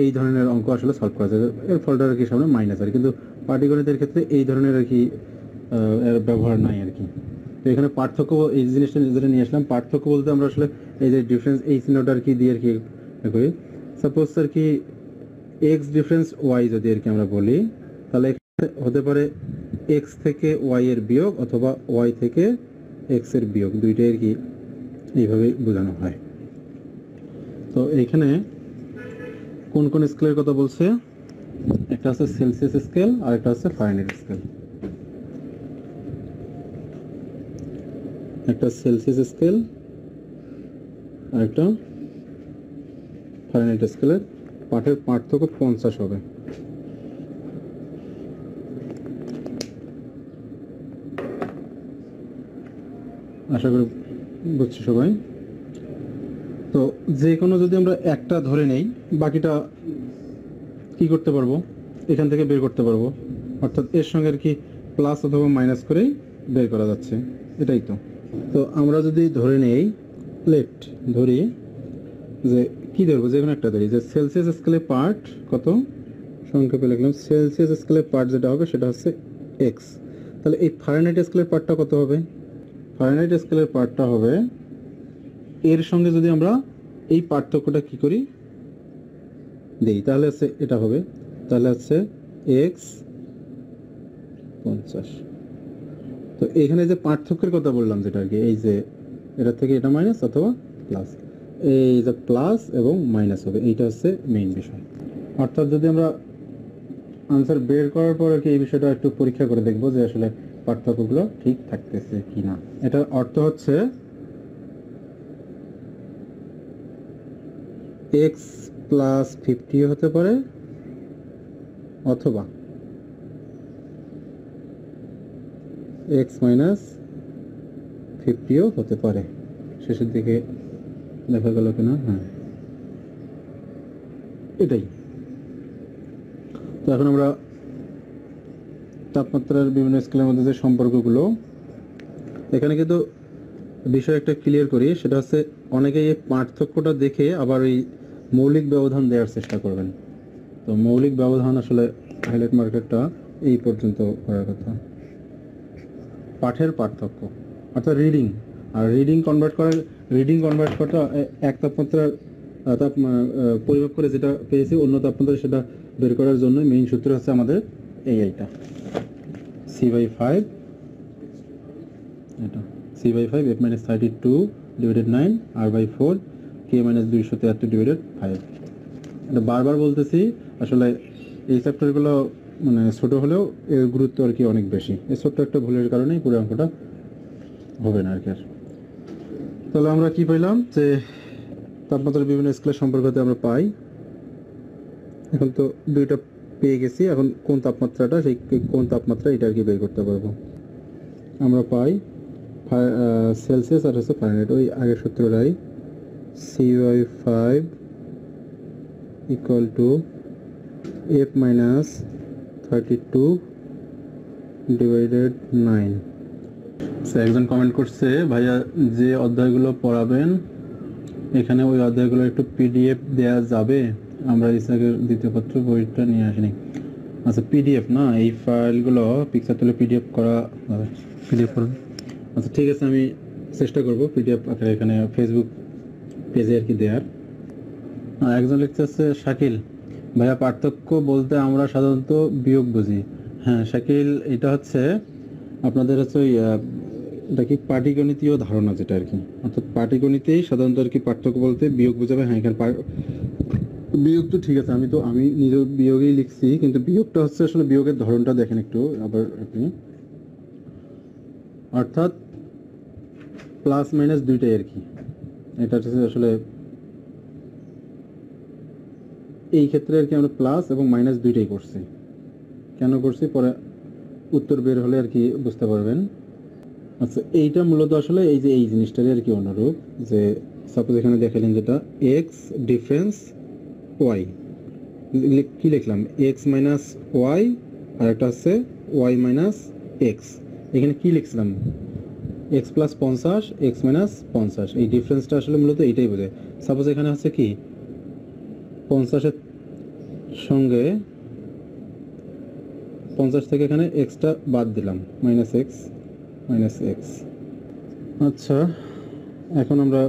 এই ধরনের অঙ্ক আসলে সলভ করা যায়। এর ফলটা আর কি সামনে মাইনাস আর, কিন্তু পাটিগণিতের ক্ষেত্রে এই ধরনের আর কি এর ব্যবহার নাই আর কি। তো এখানে পার্থক্য, এই জিনিসটা যেটা নিয়ে আসলাম, পার্থক্য বলতে আমরা আসলে এই যে ডিফারেন্স, এই চিহ্নটা আর কি দিয়ে আর কি করি। সাপোজ আর কি এক্স ডিফারেন্স ওয়াই যদি আর কি আমরা বলি, তাহলে হতে পারে এক্স থেকে ওয়াই এর বিয়োগ অথবা ওয়াই থেকে এক্স এর বিয়োগ, দুইটাই আর কি এইভাবে বোঝানো হয়। তো এইখানে কোন কোন স্কেলের কথা বলছে? একটা হচ্ছে সেলসিয়াস স্কেল আর একটা হচ্ছে ফারেনহাইট স্কেল। একটা সেলসিয়াস স্কেল আর একটা ফারেনহাইট স্কেলের পাঠের পার্থক্য 50 হবে। আশা করি বুঝছি সবাই। তো যে কোনো যদি আমরা একটা ধরে নেই, বাকিটা কি করতে পারবো? এখান থেকে বের করতে পারবো, অর্থাৎ এর সঙ্গে আর কি প্লাস অথবা মাইনাস করেই বের করা যাচ্ছে, এটাই তো। তো আমরা যদি ধরে নেই, লেট ধরি যে কি ধরবো, যে কোনো একটা ধরি, যে সেলসিয়াস স্কেলে পার্ট কত, সংক্ষেপে লিখলাম সেলসিয়াস স্কেলের পার্ট যেটা হবে সেটা হচ্ছে এক্স। তাহলে এই ফারেনহাইট স্কেলের পার্টটা কত হবে? ফারেনহাইট স্কেলের পার্টটা হবে এর সঙ্গে যদি আমরা এই পার্থক্যটা কি করি দেই, তাহলে হচ্ছে এটা হবে, তাহলে হচ্ছে এক্স 50। তো এখানে যে পার্থক্যের কথা বললাম যেটা আর কি, এই যে এটা থেকে এটা মাইনাস অথবা প্লাস, এই যে প্লাস এবং মাইনাস হবে, এইটা হচ্ছে মেইন বিষয়। অর্থাৎ যদি আমরা আনসার বের করার পর আর কি এই বিষয়টা একটু পরীক্ষা করে দেখবো যে আসলে পার্থক্যগুলো ঠিক থাকতেছে কিনা। এটার অর্থ হচ্ছে এক্স প্লাস 50 হতে পারে অথবা এক্স মাইনাস 50ও হতে পারে। শেষের দিকে দেখা গেল কিনা, হ্যাঁ এটাই। তো এখন আমরা তাপমাত্রার বিভিন্ন স্কেলের মধ্যে যে সম্পর্কগুলো, এখানে কিন্তু বিষয় একটা ক্লিয়ার করি, সেটা হচ্ছে অনেকেই এই পার্থক্যটা দেখে আবার ওই মৌলিক ব্যবধান দেওয়ার চেষ্টা করবেন। তো মৌলিক ব্যবধান আসলে হাইলাইট মার্কেটটা এই পর্যন্ত করার কথা। পাঠের পার্থক্য অর্থাৎ রিডিং, আর রিডিং কনভার্ট করাটা এক তাপমাত্রার পরিমাপ করে যেটা পেয়েছি অন্য তাপমাত্রা সেটা বের করার জন্য মেইন সূত্র হচ্ছে আমাদের এইটা C/5, এটা C/5 F - 32 / 9 R/4 K - 273 / 5। এটা বারবার বলতেছি, আসলে এই চ্যাপ্টারগুলো মানে ছোট হলেও এর গুরুত্ব আর কি অনেক বেশি। এই ছোট্ট একটা ভুলের কারণেই পুরো অঙ্কটা হবে না আর কি। তাহলে আমরা কি পাইলাম যে তাপমাত্রার বিভিন্ন স্কেলের সম্পর্কতে আমরা পাই। এখন তো দুইটা পেয়ে গেছি, এখন কোন তাপমাত্রাটা সেই কোন তাপমাত্রা এটা আর কি বের করতে পারবো। আমরা পাই সেলসিয়াস আর হচ্ছে ফারেনহাইট, ওই আগের সূত্রটাই C/5 = F - 32 / 9। একজন কমেন্ট করছে, ভাইয়া যে অধ্যায়গুলো পড়াবেন এখানে ওই অধ্যায়গুলো একটু PDF দেওয়া যাবে? আমরা ইসাকের দ্বিতীয় পত্র বইটা নিয়ে আসিনি। আচ্ছা PDF না, এই ফাইলগুলো পিকচার তুলে PDF করা যাবে, PDF করুন। আচ্ছা ঠিক আছে, আমি চেষ্টা করব PDF আকারে এখানে ফেসবুক পেজে আর কি দেওয়ার। একজন লিখতে হচ্ছে শাকিল, ভাইয়া পার্থক্য বলতে আমরা সাধারণত বিয়োগ বুঝি। হ্যাঁ শাকিল, এটা হচ্ছে আপনাদের হচ্ছে ওই এটা কি পাটিগণিতীয় ধারণা যেটা আর কি, অর্থাৎ পাটিগণিতেই সাধারণত আর কি পার্থক্য বলতে বিয়োগ বোঝাবে। হ্যাঁ এখানে বিয়োগ তো ঠিক আছে, আমি নিজের বিয়োগেই লিখছি, কিন্তু বিয়োগটা হচ্ছে আসলে বিয়োগের ধরনটা দেখেন একটু আবার আপনি, অর্থাৎ প্লাস মাইনাস দুইটাই আর কি। এটা হচ্ছে আসলে এই ক্ষেত্রে আর কি আমরা প্লাস এবং মাইনাস দুইটাই করছি। কেন করছি পরে উত্তর বের হলে আর কি বুঝতে পারবেন। আচ্ছা এইটা মূলত আসলে এই যে এই জিনিসটারই আর কি অনুরূপ, যে সাপোজ এখানে দেখালেন যেটা এক্স ডিফারেন্স ওয়াই, কি লিখলাম এক্স মাইনাস ওয়াই, আর একটা হচ্ছে ওয়াই মাইনাস এক্স। এখানে কি লিখছিলাম এক্স প্লাস 50 এক্স মাইনাস 50, এই ডিফারেন্সটা আসলে মূলত এইটাই বোঝায়। সাপোজ এখানে হচ্ছে কি 50-এর সঙ্গে 50 থেকে এখানে এক্সটা বাদ দিলাম, মাইনাস এক্স। আচ্ছা এখন আমরা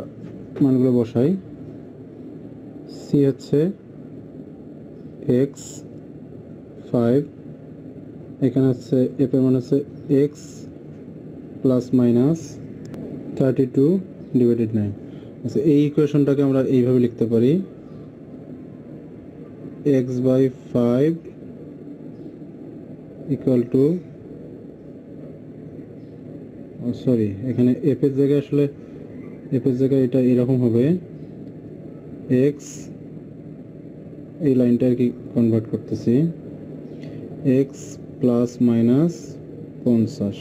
মানগুলো বসাই। সি হচ্ছে x5, এখানে হচ্ছে এফ এর মান হচ্ছে এক্স প্লাস মাইনাস 32 / 9। আচ্ছা এই ইকুয়েশনটাকে আমরা এইভাবে লিখতে পারি x/5 = সরি এখানে এফ এর জায়গায় আসলে এটা এরকম হবে, এক্স এই লাইনটা আর কি কনভার্ট করতেছি, এক্স প্লাস মাইনাস 50,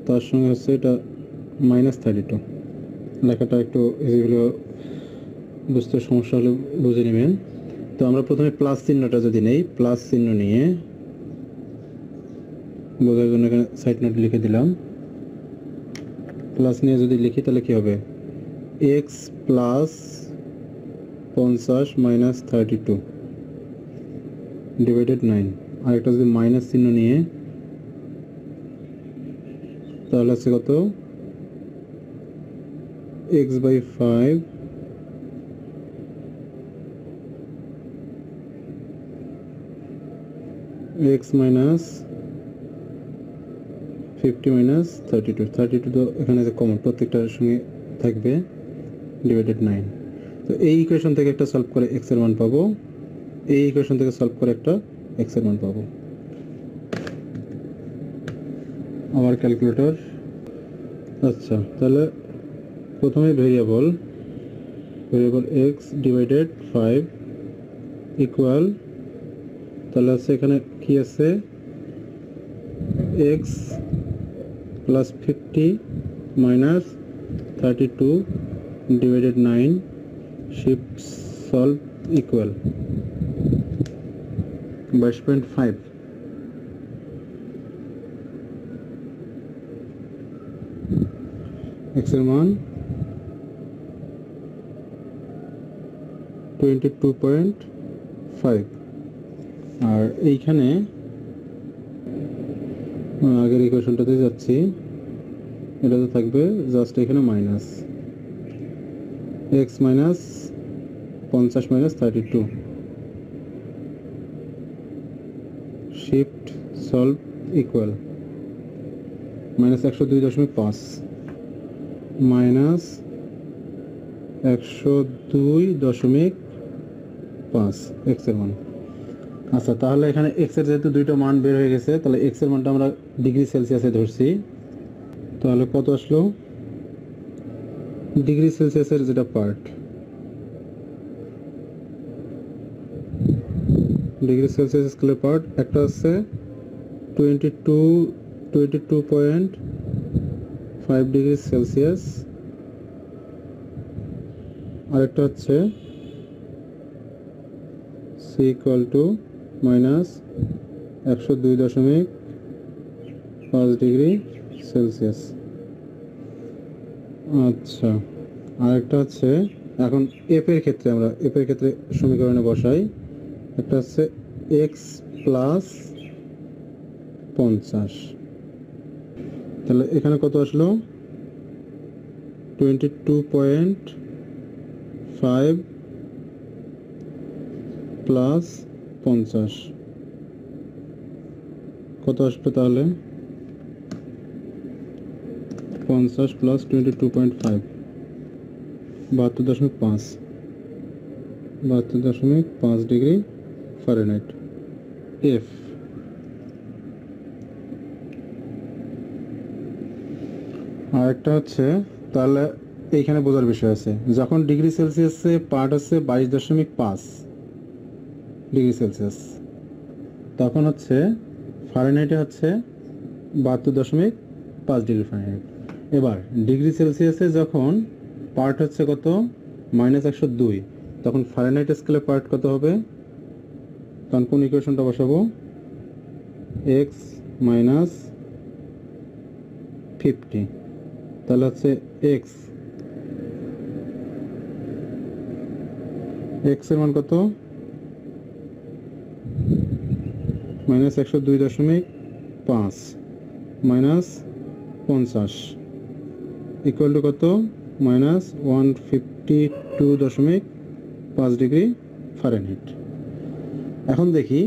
তার সঙ্গে হচ্ছে এটা মাইনাস 32। লেখাটা একটু এগুলো বুঝতে সমস্যা হলে বুঝে নেবেন। তো আমরা প্রথমে প্লাস চিহ্নটা যদি নেই, প্লাস চিহ্ন নিয়ে বোঝার জন্য এখানে সাইড নোট লিখে দিলাম। প্লাস নিয়ে যদি লিখি তাহলে কি হবে এক্স প্লাস 50 মাইনাস 32 / 9। আর একটা যদি মাইনাস চিহ্ন নিয়ে তাহলে হচ্ছে কত x by 5 x minus 50 minus 32 তো এখানে যে কমন প্রত্যেকটার সঙ্গে থাকবে ডিভাইডেড 9। তো এই ইকুয়েশন থেকে একটা সলভ করে x এর মান পাবো, এই ইকুয়েশন থেকে সলভ করে একটা x এর মান পাবো। আমার ক্যালকুলেটর, আচ্ছা তাহলে প্রথমে ভেরিয়েবল x ডিভাইডেড 5 ইকুয়াল, তাহলে আছে এখানে কি আছে x plus 50 minus 32 divided 9 shift solve equal 22.5। x এর মান 22.5। আর এইখানে আগের ইকুয়েশনটাতে যাচ্ছি, এটাতে থাকবে জাস্ট এখানে minus x minus 50 minus 32 shift solve equal minus 102.5 minus 102.5 x এর মান। আচ্ছা তাহলে এখানে x এর যেহেতু দুইটা মান বের হয়ে গেছে, তাহলে x এর মানটা আমরা ডিগ্রি সেলসিয়াসে ধরছি। তাহলে কত আসলো ডিগ্রি সেলসিয়াসের যেটা পার্ট, ডিগ্রি সেলসিয়াস স্কেলের পার্ট একটা হচ্ছে 22.5 ডিগ্রি সেলসিয়াস, আরেকটা হচ্ছে c equal to minus 102.5 degree Celsius. আচ্ছা আরেকটা হচ্ছে এখন এফ এর ক্ষেত্রে আমরা সমীকরণে বসাই, একটা হচ্ছে x প্লাস 50, তাহলে এখানে কত আসলো 22.5 প্লাস 50 কত আসবে, তাহলে 50 প্লাস 22.5 72.5 ডিগ্রি ফারেনহাইট এফ। আর একটা হচ্ছে তাহলে এইখানে বোঝার বিষয় আছে, যখন ডিগ্রি সেলসিয়াসে পার্ট হচ্ছে 22.5 ডিগ্রি সেলসিয়াস, তখন হচ্ছে ফারেনহাইটে হচ্ছে 72.5 ডিগ্রি ফারেনহাইট। এবার ডিগ্রি সেলসিয়াসে যখন পার্ট হচ্ছে কত -102, তখন ফারেনহাইট স্কেলে পার্ট কত হবে, তখন কোন ইকুয়েশনটা বসাবো x মাইনাস 50, তাহলে হচ্ছে x এর মান কত -102.5 মাইনাস 50 ইকুয়াল টু কত -152.5 ডিগ্রি ফারেনহাইট। এখন দেখি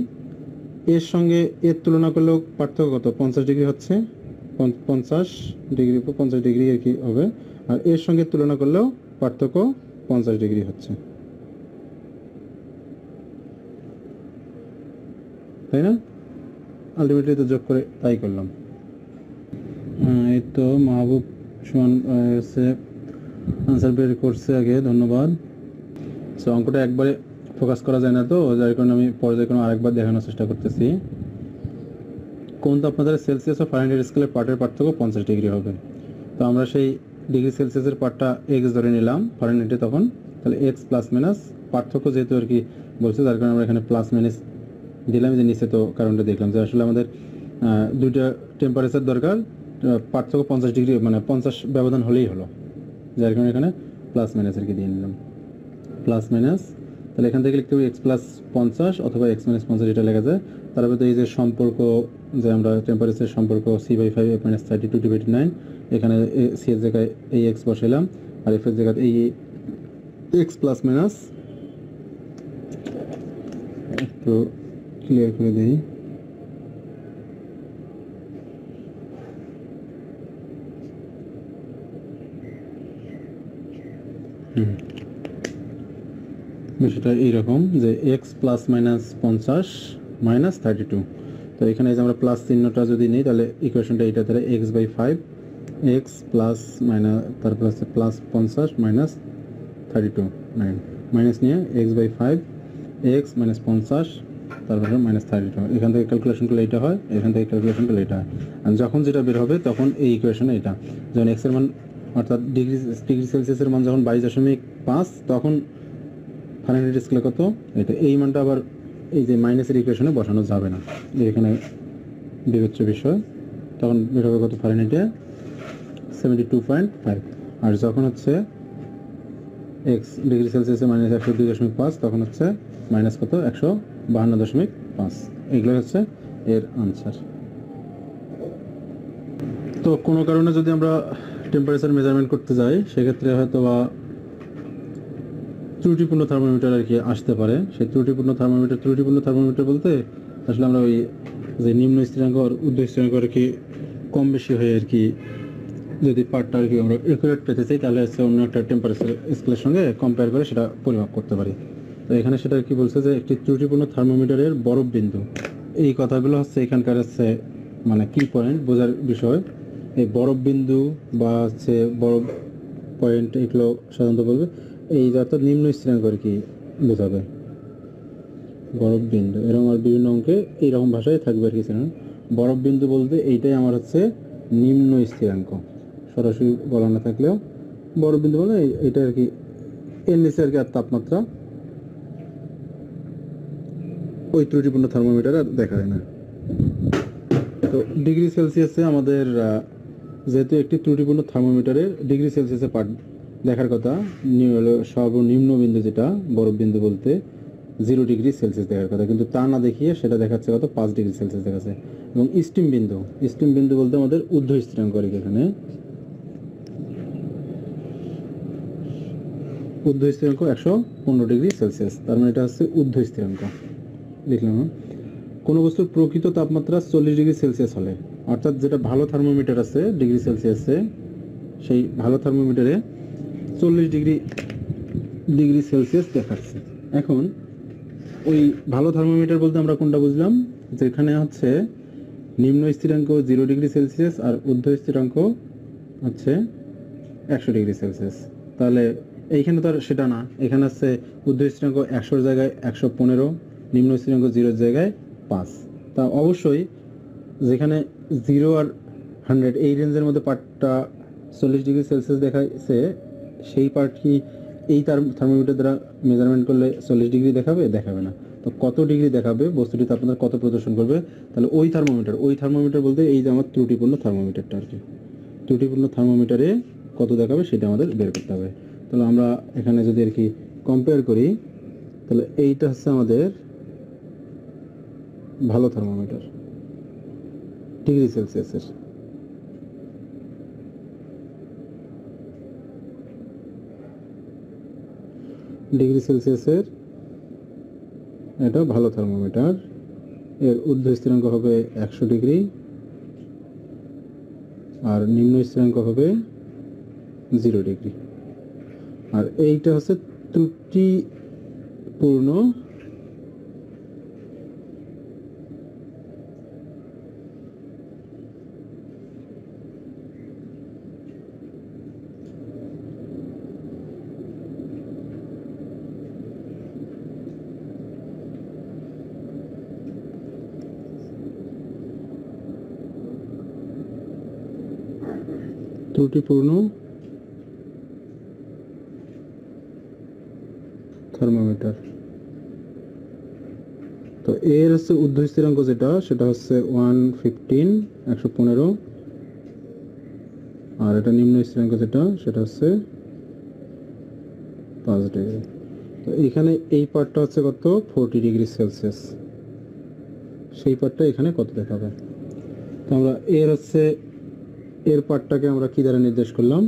এর সঙ্গে এর তুলনা করলেও পার্থক্য কত, 50 ডিগ্রি হচ্ছে, 50 ডিগ্রি আর কি হবে, আর এর সঙ্গে তুলনা করলেও পার্থক্য 50 ডিগ্রি হচ্ছে, তাই না? আলটিমেটলি তো যোগ করে তাই করলাম। এই তো মাহবুব সুমন হচ্ছে আনসার বের করছে আগে, ধন্যবাদ। সো অঙ্কটা একবারে ফোকাস করা যায় না, তো যার কারণে আমি পর্যায়ক্রমে আরেকবার দেখানোর চেষ্টা করতেছি। কোন তাপমাত্রায় সেলসিয়াস ও ফারেনহাইট স্কেলের পার্টের পার্থক্য 50 ডিগ্রি হবে। তো আমরা সেই ডিগ্রি সেলসিয়াসের পার্টটা এক্স ধরে নিলাম, ফারেনহাইটে তখন তাহলে এক্স প্লাস মাইনাস পার্থক্য যেহেতু আর কি বলছে, যার কারণে আমরা এখানে প্লাস মাইনাস দিলাম। যে নিচে তো কারণটা দেখলাম যে আসলে আমাদের দুইটা টেম্পারেচার দরকার, পার্থক্য 50 ডিগ্রি মানে 50 ব্যবধান হলেই হলো, যার কারণে এখানে প্লাস মাইনাস আর কি দিয়ে নিলাম, প্লাস মাইনাস। তাহলে এখান থেকে লিখতে হবে এক্স প্লাস 50 অথবা এক্স মাইনাস 50 এটা লেখা যায়। তারপরে তো এই যে সম্পর্ক, যে আমরা টেম্পারেচার সম্পর্ক c/5 - 32 / 9, এখানে সি এর জায়গায় এই এক্স বসাইলাম, আর এফ এর জায়গাতে এই এক্স প্লাস মাইনাস একটু ক্লিয়ার করে দিই। বিষয়টা এইরকম যে এক্স প্লাস মাইনাস 50 মাইনাস 32। তো এখানে যে আমরা প্লাস চিহ্নটা যদি নিই তাহলে ইকুয়েশনটা এইটা তাহলে X by 5 X plus minus তারপর হচ্ছে প্লাস 50 মাইনাস 32 9 মাইনাস নিয়ে এক্স বাই 5 এক্স মাইনাস 50 তারপরে মাইনাস 32। এখান থেকে ক্যালকুলেশন করলে এটা হয়, এখান থেকে ক্যালকুলেশন করলে এটা হয়। আর যখন যেটা বের হবে তখন এই ইকুয়েশনে এটা যখন এক্সের মান অর্থাৎ ডিগ্রি সেলসিয়াসের মান যখন 22.5 তখন ফারেনহাইট স্কেলে কত এটা, এই মানটা আবার এই যে মাইনাসের ইকুয়েশনে বসানো যাবে না, এখানে বিবেচ্য বিষয়। তখন বের হবে কত ফারেনহাইটে 72.5। আর যখন হচ্ছে এক্স ডিগ্রি সেলসিয়াসে মাইনাস 102.5 তখন হচ্ছে মাইনাস কত 152.5। এগুলো হচ্ছে এর আনসার। তো কোনো কারণে যদি আমরা টেম্পারেচার মেজারমেন্ট করতে যাই সেক্ষেত্রে হয়তো বা ত্রুটিপূর্ণ থার্মোমিটার আর কি আসতে পারে। সেই ত্রুটিপূর্ণ থার্মোমিটার বলতে আসলে আমরা ওই যে নিম্ন স্থিরাঙ্ক আর ঊর্ধ্ব স্থিরাঙ্ক আর কি কম বেশি হয়ে আর কি যদি পার্টটা আর কি আমরা একুরেট পেতে চাই তাহলে হচ্ছে অন্য একটা টেম্পারেচার স্কেলের সঙ্গে কম্পেয়ার করে সেটা পরিমাপ করতে পারি। তো এখানে সেটা কি বলছে যে একটি ত্রুটিপূর্ণ থার্মোমিটারের বরফ বিন্দু, এই কথাগুলো হচ্ছে এখানকার হচ্ছে মানে কি পয়েন্ট বোঝার বিষয়। এই বরফ বিন্দু বা হচ্ছে বরফ পয়েন্ট এগুলো সাধারণত বলবে এই অর্থাৎ নিম্ন স্থিরাঙ্ক আর কি বোঝাবে বরফ বিন্দু, এরকম আর বিভিন্ন অঙ্কে এইরকম ভাষায় থাকবে আর কি। বরফ বিন্দু বলতে এইটাই আমার হচ্ছে নিম্ন স্থিরাঙ্ক, সরাসরি বলা না থাকলেও বরফ বিন্দু বলে এইটা আর কি এর নিচে আর কি আর তাপমাত্রা ওই ত্রুটিপূর্ণ থার্মোমিটার আর দেখা যায় না। তো ডিগ্রি সেলসিয়াসে আমাদের যেহেতু একটি ত্রুটিপূর্ণ থার্মোমিটারে ডিগ্রি সেলসিয়াসে পাঠ দেখার কথা সর্বনিম্ন বিন্দু যেটা বরফ বিন্দু বলতে 0 ডিগ্রি সেলসিয়াস দেখার কথা, কিন্তু তা না দেখিয়ে সেটা দেখাচ্ছে কত 5 ডিগ্রি সেলসিয়াস দেখাচ্ছে। এবং স্টিম বিন্দু বলতে আমাদের ঊর্ধ্ব স্থিরাঙ্ক আর কি, এখানে ঊর্ধ্ব স্থিরাঙ্ক 115 ডিগ্রি সেলসিয়াস, তার মানে এটা হচ্ছে ঊর্ধ্ব স্থিরাঙ্ক লিখলাম। কোনো বস্তুর প্রকৃত তাপমাত্রা 40 ডিগ্রি সেলসিয়াস হলে, অর্থাৎ যেটা ভালো থার্মোমিটার আছে ডিগ্রি সেলসিয়াসে, সেই ভালো থার্মোমিটারে 40 ডিগ্রি সেলসিয়াস দেখাচ্ছে। এখন ওই ভালো থার্মোমিটার বলতে আমরা কোনটা বুঝলাম, যেখানে হচ্ছে নিম্ন স্থিরাঙ্ক 0 ডিগ্রি সেলসিয়াস আর ঊর্ধ্ব স্থিরাঙ্ক হচ্ছে 100 ডিগ্রি সেলসিয়াস। তাহলে এইখানে তো আর সেটা না, এখানে হচ্ছে ঊর্ধ্ব স্থিরাঙ্ক 100 জায়গায় 115, নিম্ন স্থিরাঙ্ক 0 জায়গায় 5। তা অবশ্যই যেখানে 0 আর 100 এই রেঞ্জের মধ্যে পার্টটা 40 ডিগ্রি সেলসিয়াস দেখাচ্ছে, সেই পার্ট কি এই থার্মোমিটার দ্বারা মেজারমেন্ট করলে 40 ডিগ্রি দেখাবে না। তো কত ডিগ্রি দেখাবে বস্তুটি তাপমাত্রা কত প্রদর্শন করবে, তাহলে ওই থার্মোমিটার বলতে এই যে আমার ত্রুটিপূর্ণ থার্মোমিটারটা আর কি, ত্রুটিপূর্ণ থার্মোমিটারে কত দেখাবে সেটা আমাদের বের করতে হবে। তাহলে আমরা এখানে যদি আর কি কম্পেয়ার করি তাহলে এইটা হচ্ছে আমাদের ভালো থার্মোমিটার ডিগ্রি সেলসিয়াসের। ডিগ্রি সেলসিয়াসের এটা ভালো থার্মোমিটার, এর ঊর্ধ্ব স্থিরাঙ্ক হবে 100 ডিগ্রি আর নিম্ন স্থিরাঙ্ক হবে 0 ডিগ্রি। আর এইটা হচ্ছে ত্রুটিপূর্ণ থার্মোমিটার। তো এর হচ্ছে ঊর্ধ্ব স্থিরাঙ্ক যেটা সেটা হচ্ছে 115 আর এটা নিম্ন স্থিরাঙ্ক যেটা সেটা হচ্ছে 5 ডিগ্রি। তো এখানে এই পার্টটা হচ্ছে কত 40 ডিগ্রি সেলসিয়াস, সেই পার্টটা এখানে কত দেখাবে। তো আমরা এর পার্টটাকে আমরা কি দ্বারা নির্দেশ করলাম,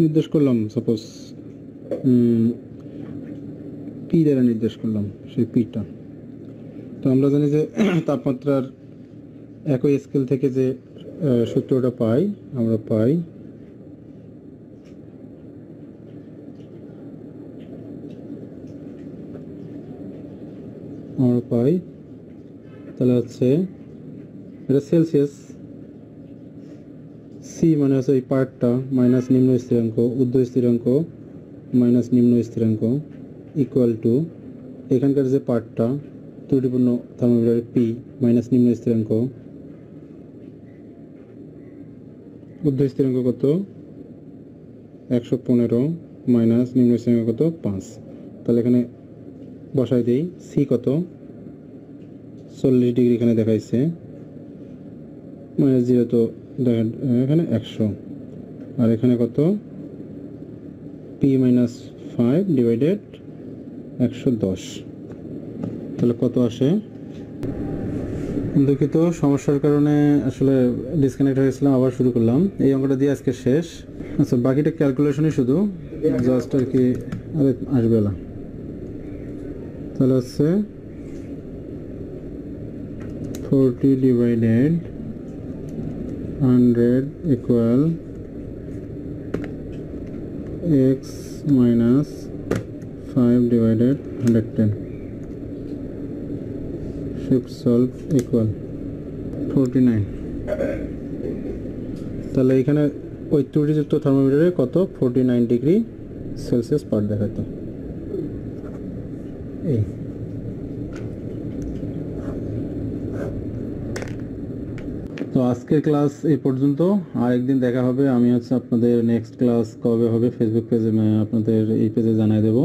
নির্দেশ করলাম, সাপোজ পি দ্বারা নির্দেশ করলাম সেই পিটা। তো আমরা জানি যে তাপমাত্রার একই স্কেল থেকে যে সূত্রটা পাই, আমরা পাই তাহলে হচ্ছে এটা সেলসিয়াস, সি মানে হচ্ছে এই পার্টটা মাইনাস নিম্ন স্থিরাঙ্ক, ঊর্ধ্ব স্থিরাঙ্ক মাইনাস নিম্ন স্থিরাঙ্ক ইকুয়াল টু এখানকার যে পার্টটা ত্রুটিপূর্ণ থার্মোমিটার পি মাইনাস নিম্ন স্থিরাঙ্ক, ঊর্ধ্ব স্থিরাঙ্ক কত 115 মাইনাস নিম্ন স্থিরাঙ্ক কত 5। তাহলে এখানে বসাই দিই, সি কত 40 ডিগ্রি এখানে দেখাইছে, মাইনাস 0 তো দেখেন এখানে 100, আর এখানে কত পি মাইনাস 5 ডিভাইডেড 110। তাহলে কত আসে? দুঃখিত, সমস্যার কারণে আসলে ডিসকানেক্ট হয়ে গেছিলাম, আবার শুরু করলাম। এই অঙ্কটা দিয়ে আজকে শেষ। আচ্ছা, বাকিটা ক্যালকুলেশনই শুধু, জাস্ট আর কি আসবে না। তাহলে হচ্ছে 40 divided 100 equal x minus 5 divided 110। Shift solve equal 49। তাহলে এখানে ওই ত্রুটিযুক্ত থার্মোমিটারে কত 49 ডিগ্রি সেলসিয়াস পার দেখাতো। এই তো আজকের ক্লাস এই পর্যন্ত, আর একদিন দেখা হবে। আমি হচ্ছে আপনাদের নেক্সট ক্লাস কবে হবে ফেসবুক পেজে আপনাদের এই পেজে জানাই দেবো।